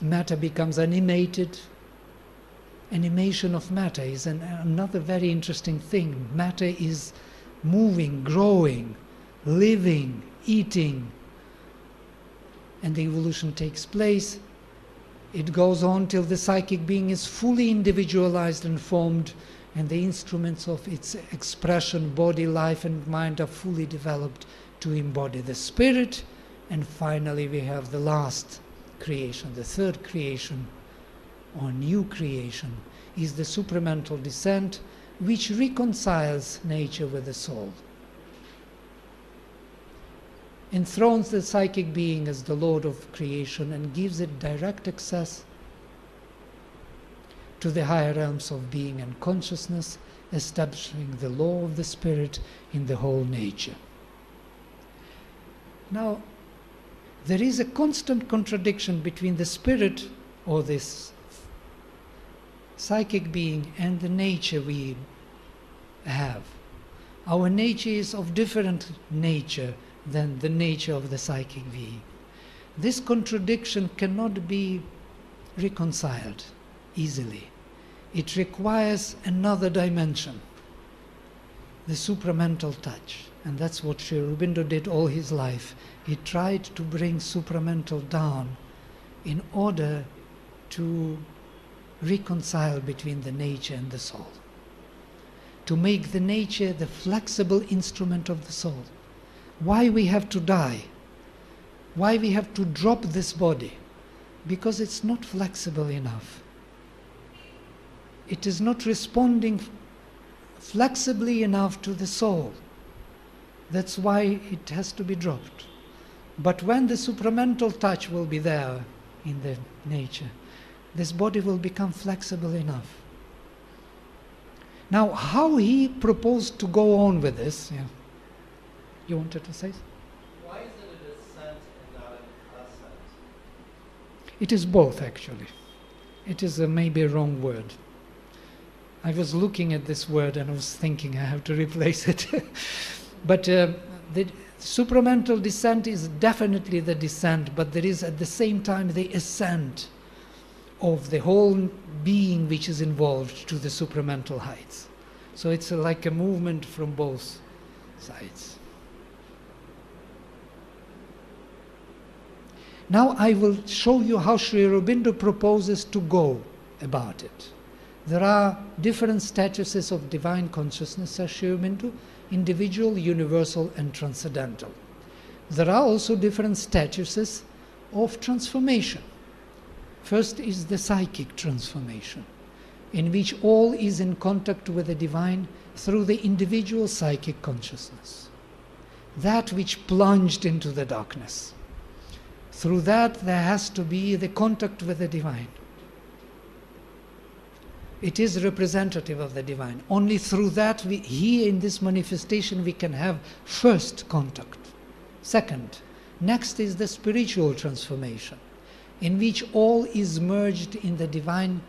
matter becomes animated. Animation of matter is another very interesting thing. Matter is moving, growing, living, eating, and the evolution takes place. It goes on till the psychic being is fully individualized and formed, and the instruments of its expression, body, life and mind, are fully developed to embody the spirit. And finally we have the last creation, the third creation, or new creation, is the supramental descent, which reconciles nature with the soul, enthrones the psychic being as the Lord of creation, and gives it direct access to the higher realms of being and consciousness, establishing the law of the spirit in the whole nature. Now, there is a constant contradiction between the spirit, or this psychic being, and the nature we have. Our nature is of different nature than the nature of the psychic being. This contradiction cannot be reconciled easily. It requires another dimension, the supramental touch. And that's what Sri Aurobindo did all his life. He tried to bring supramental down in order to reconcile between the nature and the soul, to make the nature the flexible instrument of the soul. Why we have to die? Why we have to drop this body? Because it's not flexible enough. It is not responding flexibly enough to the soul. That's why it has to be dropped. But when the supramental touch will be there in the nature, this body will become flexible enough. Now, how he proposed to go on with this, yeah. You wanted to say? Why is it a descent and not an ascent? It is both, actually. It is maybe a wrong word. I was looking at this word and I was thinking I have to replace it. But the supramental descent is definitely the descent, but there is at the same time the ascent of the whole being which is involved to the supramental heights. So it's like a movement from both sides. Now I will show you how Sri Aurobindo proposes to go about it. There are different statuses of divine consciousness, says Sri Aurobindo: individual, universal, and transcendental. There are also different statuses of transformation. First is the psychic transformation, in which all is in contact with the divine through the individual psychic consciousness. That which plunged into the darkness. Through that there has to be the contact with the divine. It is representative of the divine. Only through that, here in this manifestation, we can have first contact. Second, next is the spiritual transformation, in which all is merged in the divine,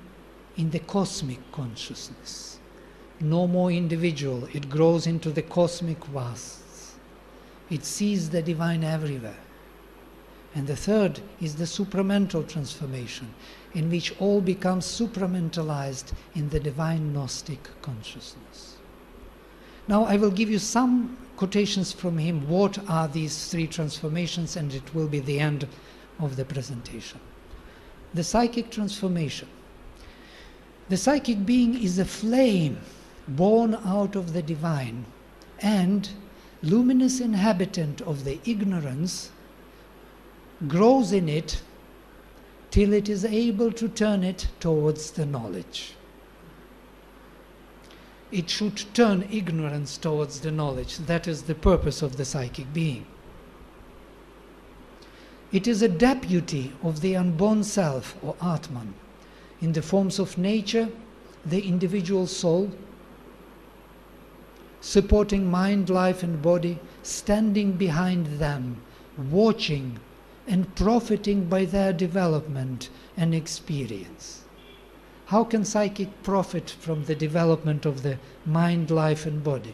in the cosmic consciousness. No more individual, it grows into the cosmic vasts. It sees the divine everywhere. And the third is the supramental transformation, in which all becomes supramentalized in the divine Gnostic consciousness. Now I will give you some quotations from him. What are these three transformations? And it will be the end of the presentation. The psychic transformation. The psychic being is a flame born out of the divine and luminous inhabitant of the ignorance, grows in it till it is able to turn it towards the knowledge. It should turn ignorance towards the knowledge. That is the purpose of the psychic being. It is a deputy of the unborn self, or Atman, in the forms of nature, the individual soul, supporting mind, life and body, standing behind them, watching and profiting by their development and experience. How can psychic profit from the development of the mind, life and body?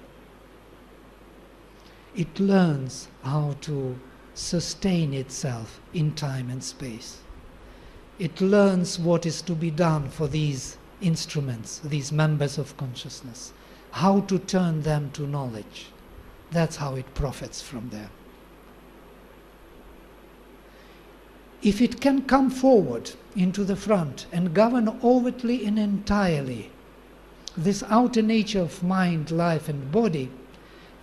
It learns how to sustain itself in time and space. It learns what is to be done for these instruments, these members of consciousness, how to turn them to knowledge. That's how it profits from them. If it can come forward into the front and govern overtly and entirely this outer nature of mind, life and body,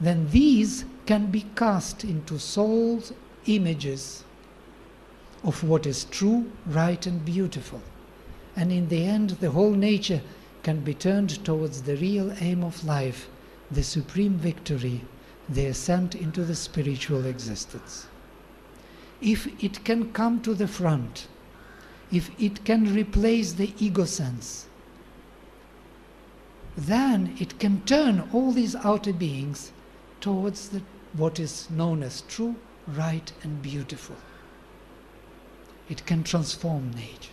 then these can be cast into soul's images of what is true, right and beautiful. And in the end, the whole nature can be turned towards the real aim of life, the supreme victory, the ascent into the spiritual existence. If it can come to the front, if it can replace the ego sense, then it can turn all these outer beings towards what is known as true, right and beautiful. It can transform nature.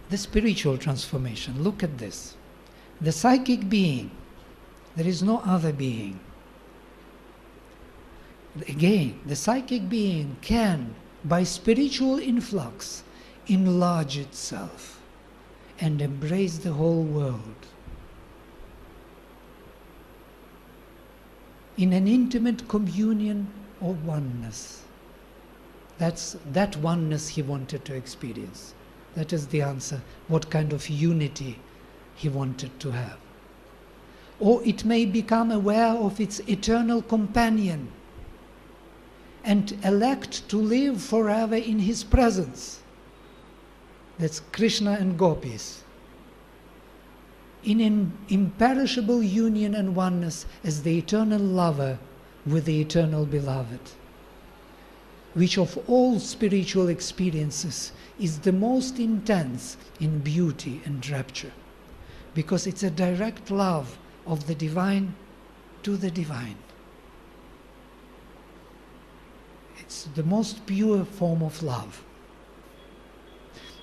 The spiritual transformation, look at this. The psychic being, there is no other being. Again, the psychic being can, by spiritual influx, enlarge itself and embrace the whole world. In an intimate communion or oneness. That's that oneness he wanted to experience. That is the answer. What kind of unity he wanted to have. Or it may become aware of its eternal companion and elect to live forever in his presence. That's Krishna and gopis. In an imperishable union and oneness as the eternal lover with the eternal beloved. which of all spiritual experiences is the most intense in beauty and rapture, because it's a direct love of the divine to the divine. It's the most pure form of love.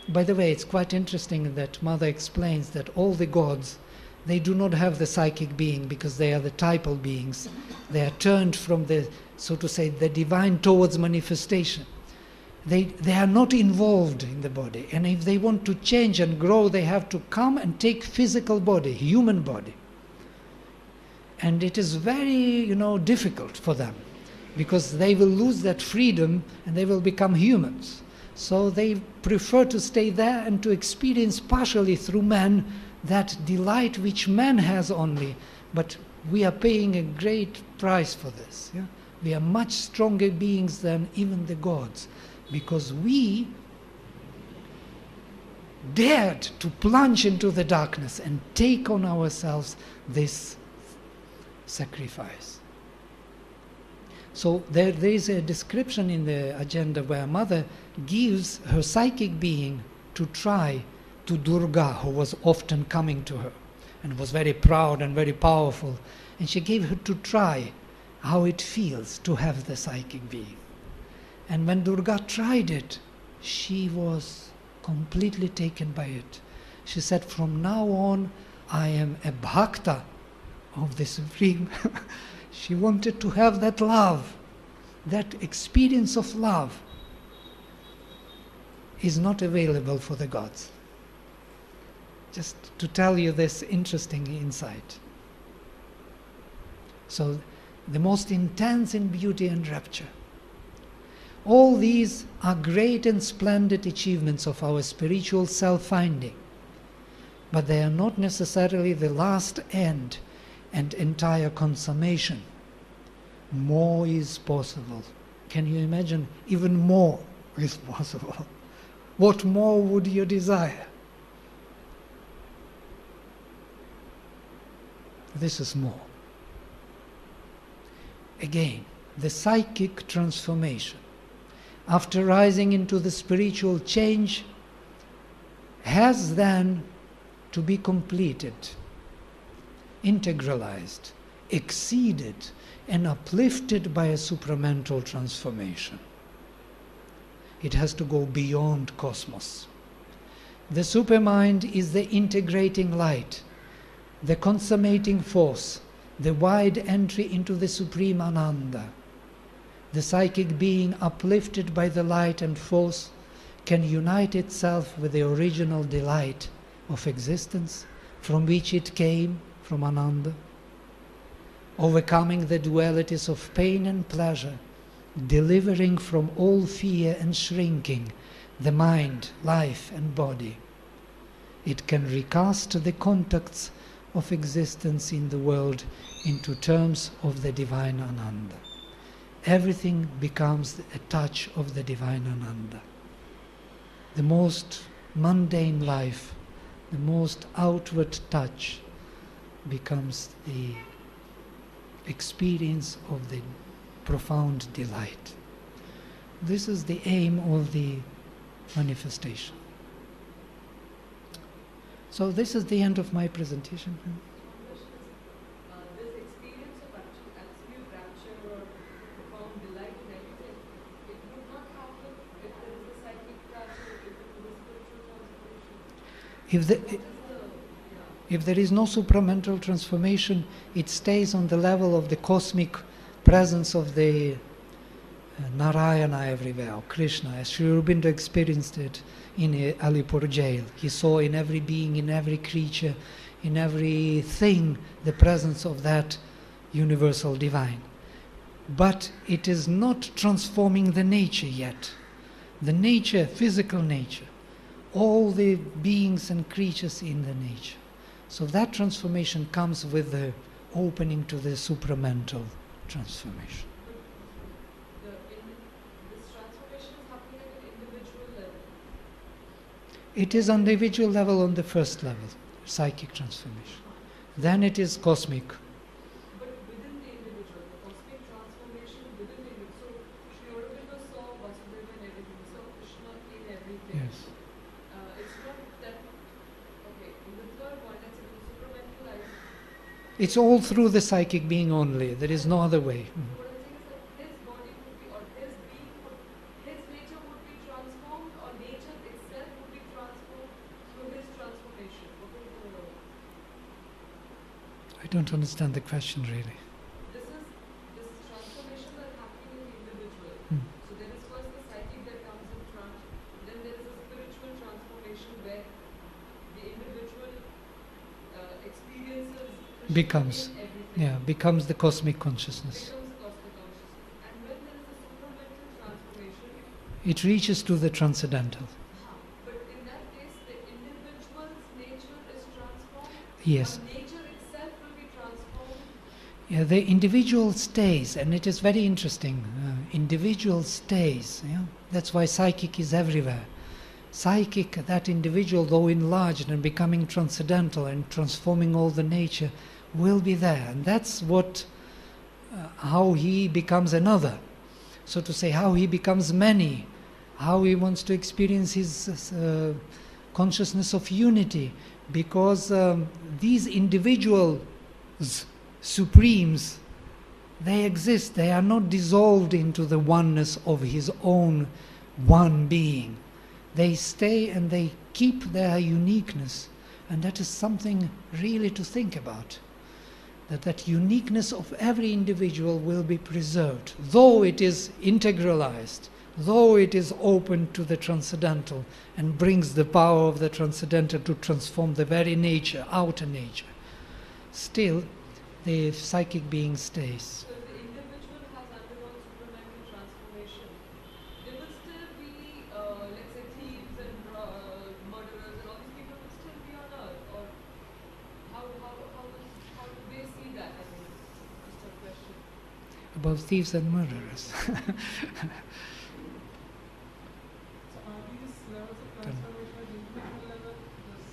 By the way, it's quite interesting that Mother explains that all the gods, they do not have the psychic being because they are the typal beings. They are turned from the, so to say, the divine towards manifestation. They are not involved in the body. And if they want to change and grow, they have to come and take physical body, human body. And it is very, difficult for them, because they will lose that freedom and they will become humans. So they prefer to stay there and to experience partially through man that delight which man has only. But we are paying a great price for this. Yeah? We are much stronger beings than even the gods, because we dared to plunge into the darkness and take on ourselves this sacrifice. So there is a description in the agenda where Mother gives her psychic being to try to Durga, who was often coming to her and was very proud and very powerful, and she gave her to try how it feels to have the psychic being. And when Durga tried it, she was completely taken by it. She said, "From now on, I am a bhakta of the Supreme." She wanted to have that love, that experience of love is not available for the gods. Just to tell you this interesting insight. So, the most intense in beauty and rapture. All these are great and splendid achievements of our spiritual self-finding, but they are not necessarily the last end and entire consummation. More is possible. Can you imagine? Even more is possible. What more would you desire? This is more. Again, the psychic transformation, after rising into the spiritual change, has then to be completed, integralized, exceeded, and uplifted by a supramental transformation. It has to go beyond cosmos. The supermind is the integrating light, the consummating force, the wide entry into the supreme Ananda. The psychic being, uplifted by the light and force, can unite itself with the original delight of existence from which it came, from Ananda, overcoming the dualities of pain and pleasure, delivering from all fear and shrinking the mind, life and body. It can recast the contacts of existence in the world into terms of the divine Ananda. Everything becomes a touch of the divine Ananda. The most mundane life, the most outward touch, becomes the experience of the profound delight. This is the aim of the manifestation. So this is the end of my presentation. This experience of absolute rapture or profound delight in everything, it would not happen if there is a psychic rapture, if there is a spiritual transformation. If there is no supramental transformation, it stays on the level of the cosmic presence of the Narayana everywhere, or Krishna, as Sri Aurobindo experienced it in Alipur jail. He saw in every being, in every creature, in everything, the presence of that universal divine. But it is not transforming the nature yet. The nature, physical nature, all the beings and creatures in the nature. So that transformation comes with the opening to the supramental transformation. This transformation is happening at an individual level. It is on the individual level, on the first level, psychic transformation. Then it is cosmic. But within the individual, the cosmic transformation within the individual. So Sri Aurobindo saw It's all through the psychic being only. There is no other way. So what I'm saying is that his body would be, or his being would, his nature would be transformed, or nature itself would be transformed through his transformation. What is the... I don't understand the question really. This is transformation that is happening in the individual. Hmm. So there is first the psychic that comes in front, then there is a spiritual transformation where the individual experiences Krishna Becomes, in everything. yeah, becomes the cosmic consciousness. Becomes cosmic consciousness. And when there is a supramental transformation, It reaches to the transcendental. but in that case the individual's nature is transformed, Yes. or nature itself will be transformed. Yeah, the individual stays, and it is very interesting. Individual stays. Yeah? That's why psychic is everywhere. Psychic, that individual, though enlarged and becoming transcendental and transforming all the nature, will be there. And that's what, how he becomes another. So to say, how he becomes many, how he wants to experience his consciousness of unity, because these individuals, supremes, they exist. They are not dissolved into the oneness of his own one being. They stay and they keep their uniqueness, and that is something really to think about. That uniqueness of every individual will be preserved, though it is integralized, though it is open to the transcendental and brings the power of the transcendental to transform the very nature, outer nature. Still, the psychic being stays. So if the individual has undergone supramental transformation, there will still be, let's say, thieves and murderers, and all these people will still be on earth, or how do they see that? I mean, just a question. About thieves and murderers. So are these levels of transformation at individual level? Because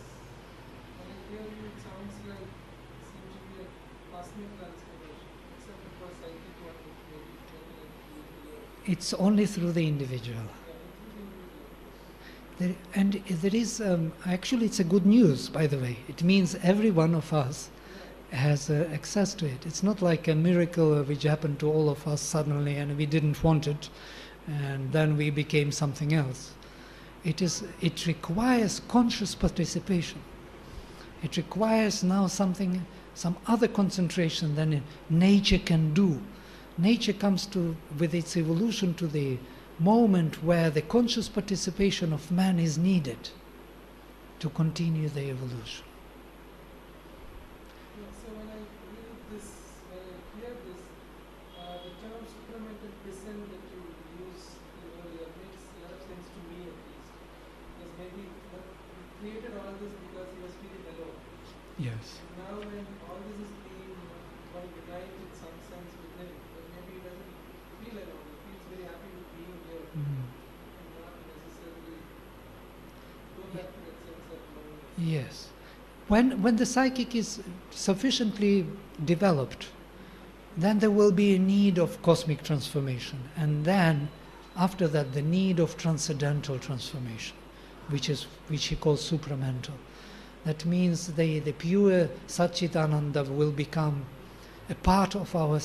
when I hear you, it sounds like it seems to be a cosmic transformation, except for psychic one, which may be maybe individual. It's only through the individual. Yeah, it is individual. And there is, actually it's a good news, by the way. It means every one of us has access to it. It's not like a miracle which happened to all of us suddenly and we didn't want it and then we became something else. It requires conscious participation. It requires now some other concentration than nature can do. Nature comes with its evolution to the moment where the conscious participation of man is needed to continue the evolution. Yeah, so when I read this, when I hear this, the term supramental descent that you used earlier makes a lot of sense to me at least. Because maybe what he created all this because he was feeling alone. Yes. Now when all this is being one unite in some sense with him, then maybe he doesn't feel alone. He feels very happy with being here Mm. and not necessarily go back to that sense of loneliness. Yes. When the psychic is sufficiently developed, then there will be a need of cosmic transformation, and then after that the need of transcendental transformation, which he calls supramental. That means the pure Satchitananda will become a part of our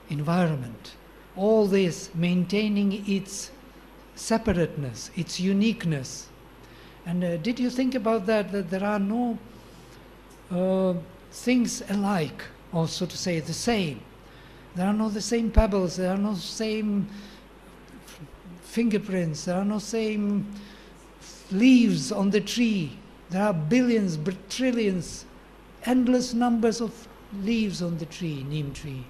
environment. All this maintaining its separateness, its uniqueness. And did you think about that there are no things alike, or so to say, the same. There are no the same pebbles, there are no same fingerprints, there are no same leaves on the tree. There are billions, trillions, endless numbers of leaves on the tree, neem tree,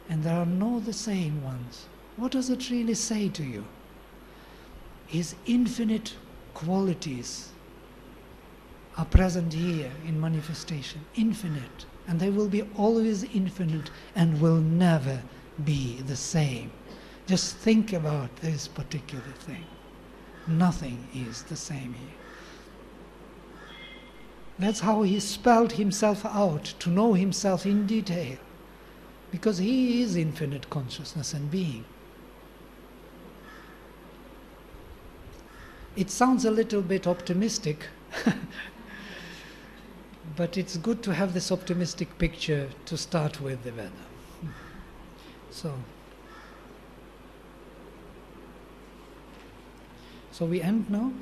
and there are no the same ones. What does it really say to you? His infinite qualities are present here in manifestation, infinite, and they will be always infinite and will never be the same. Just think about this particular thing. Nothing is the same here. That's how he spelled himself out, to know himself in detail, because he is infinite consciousness and being. It sounds a little bit optimistic, But it's good to have this optimistic picture to start with the Veda. So we end now?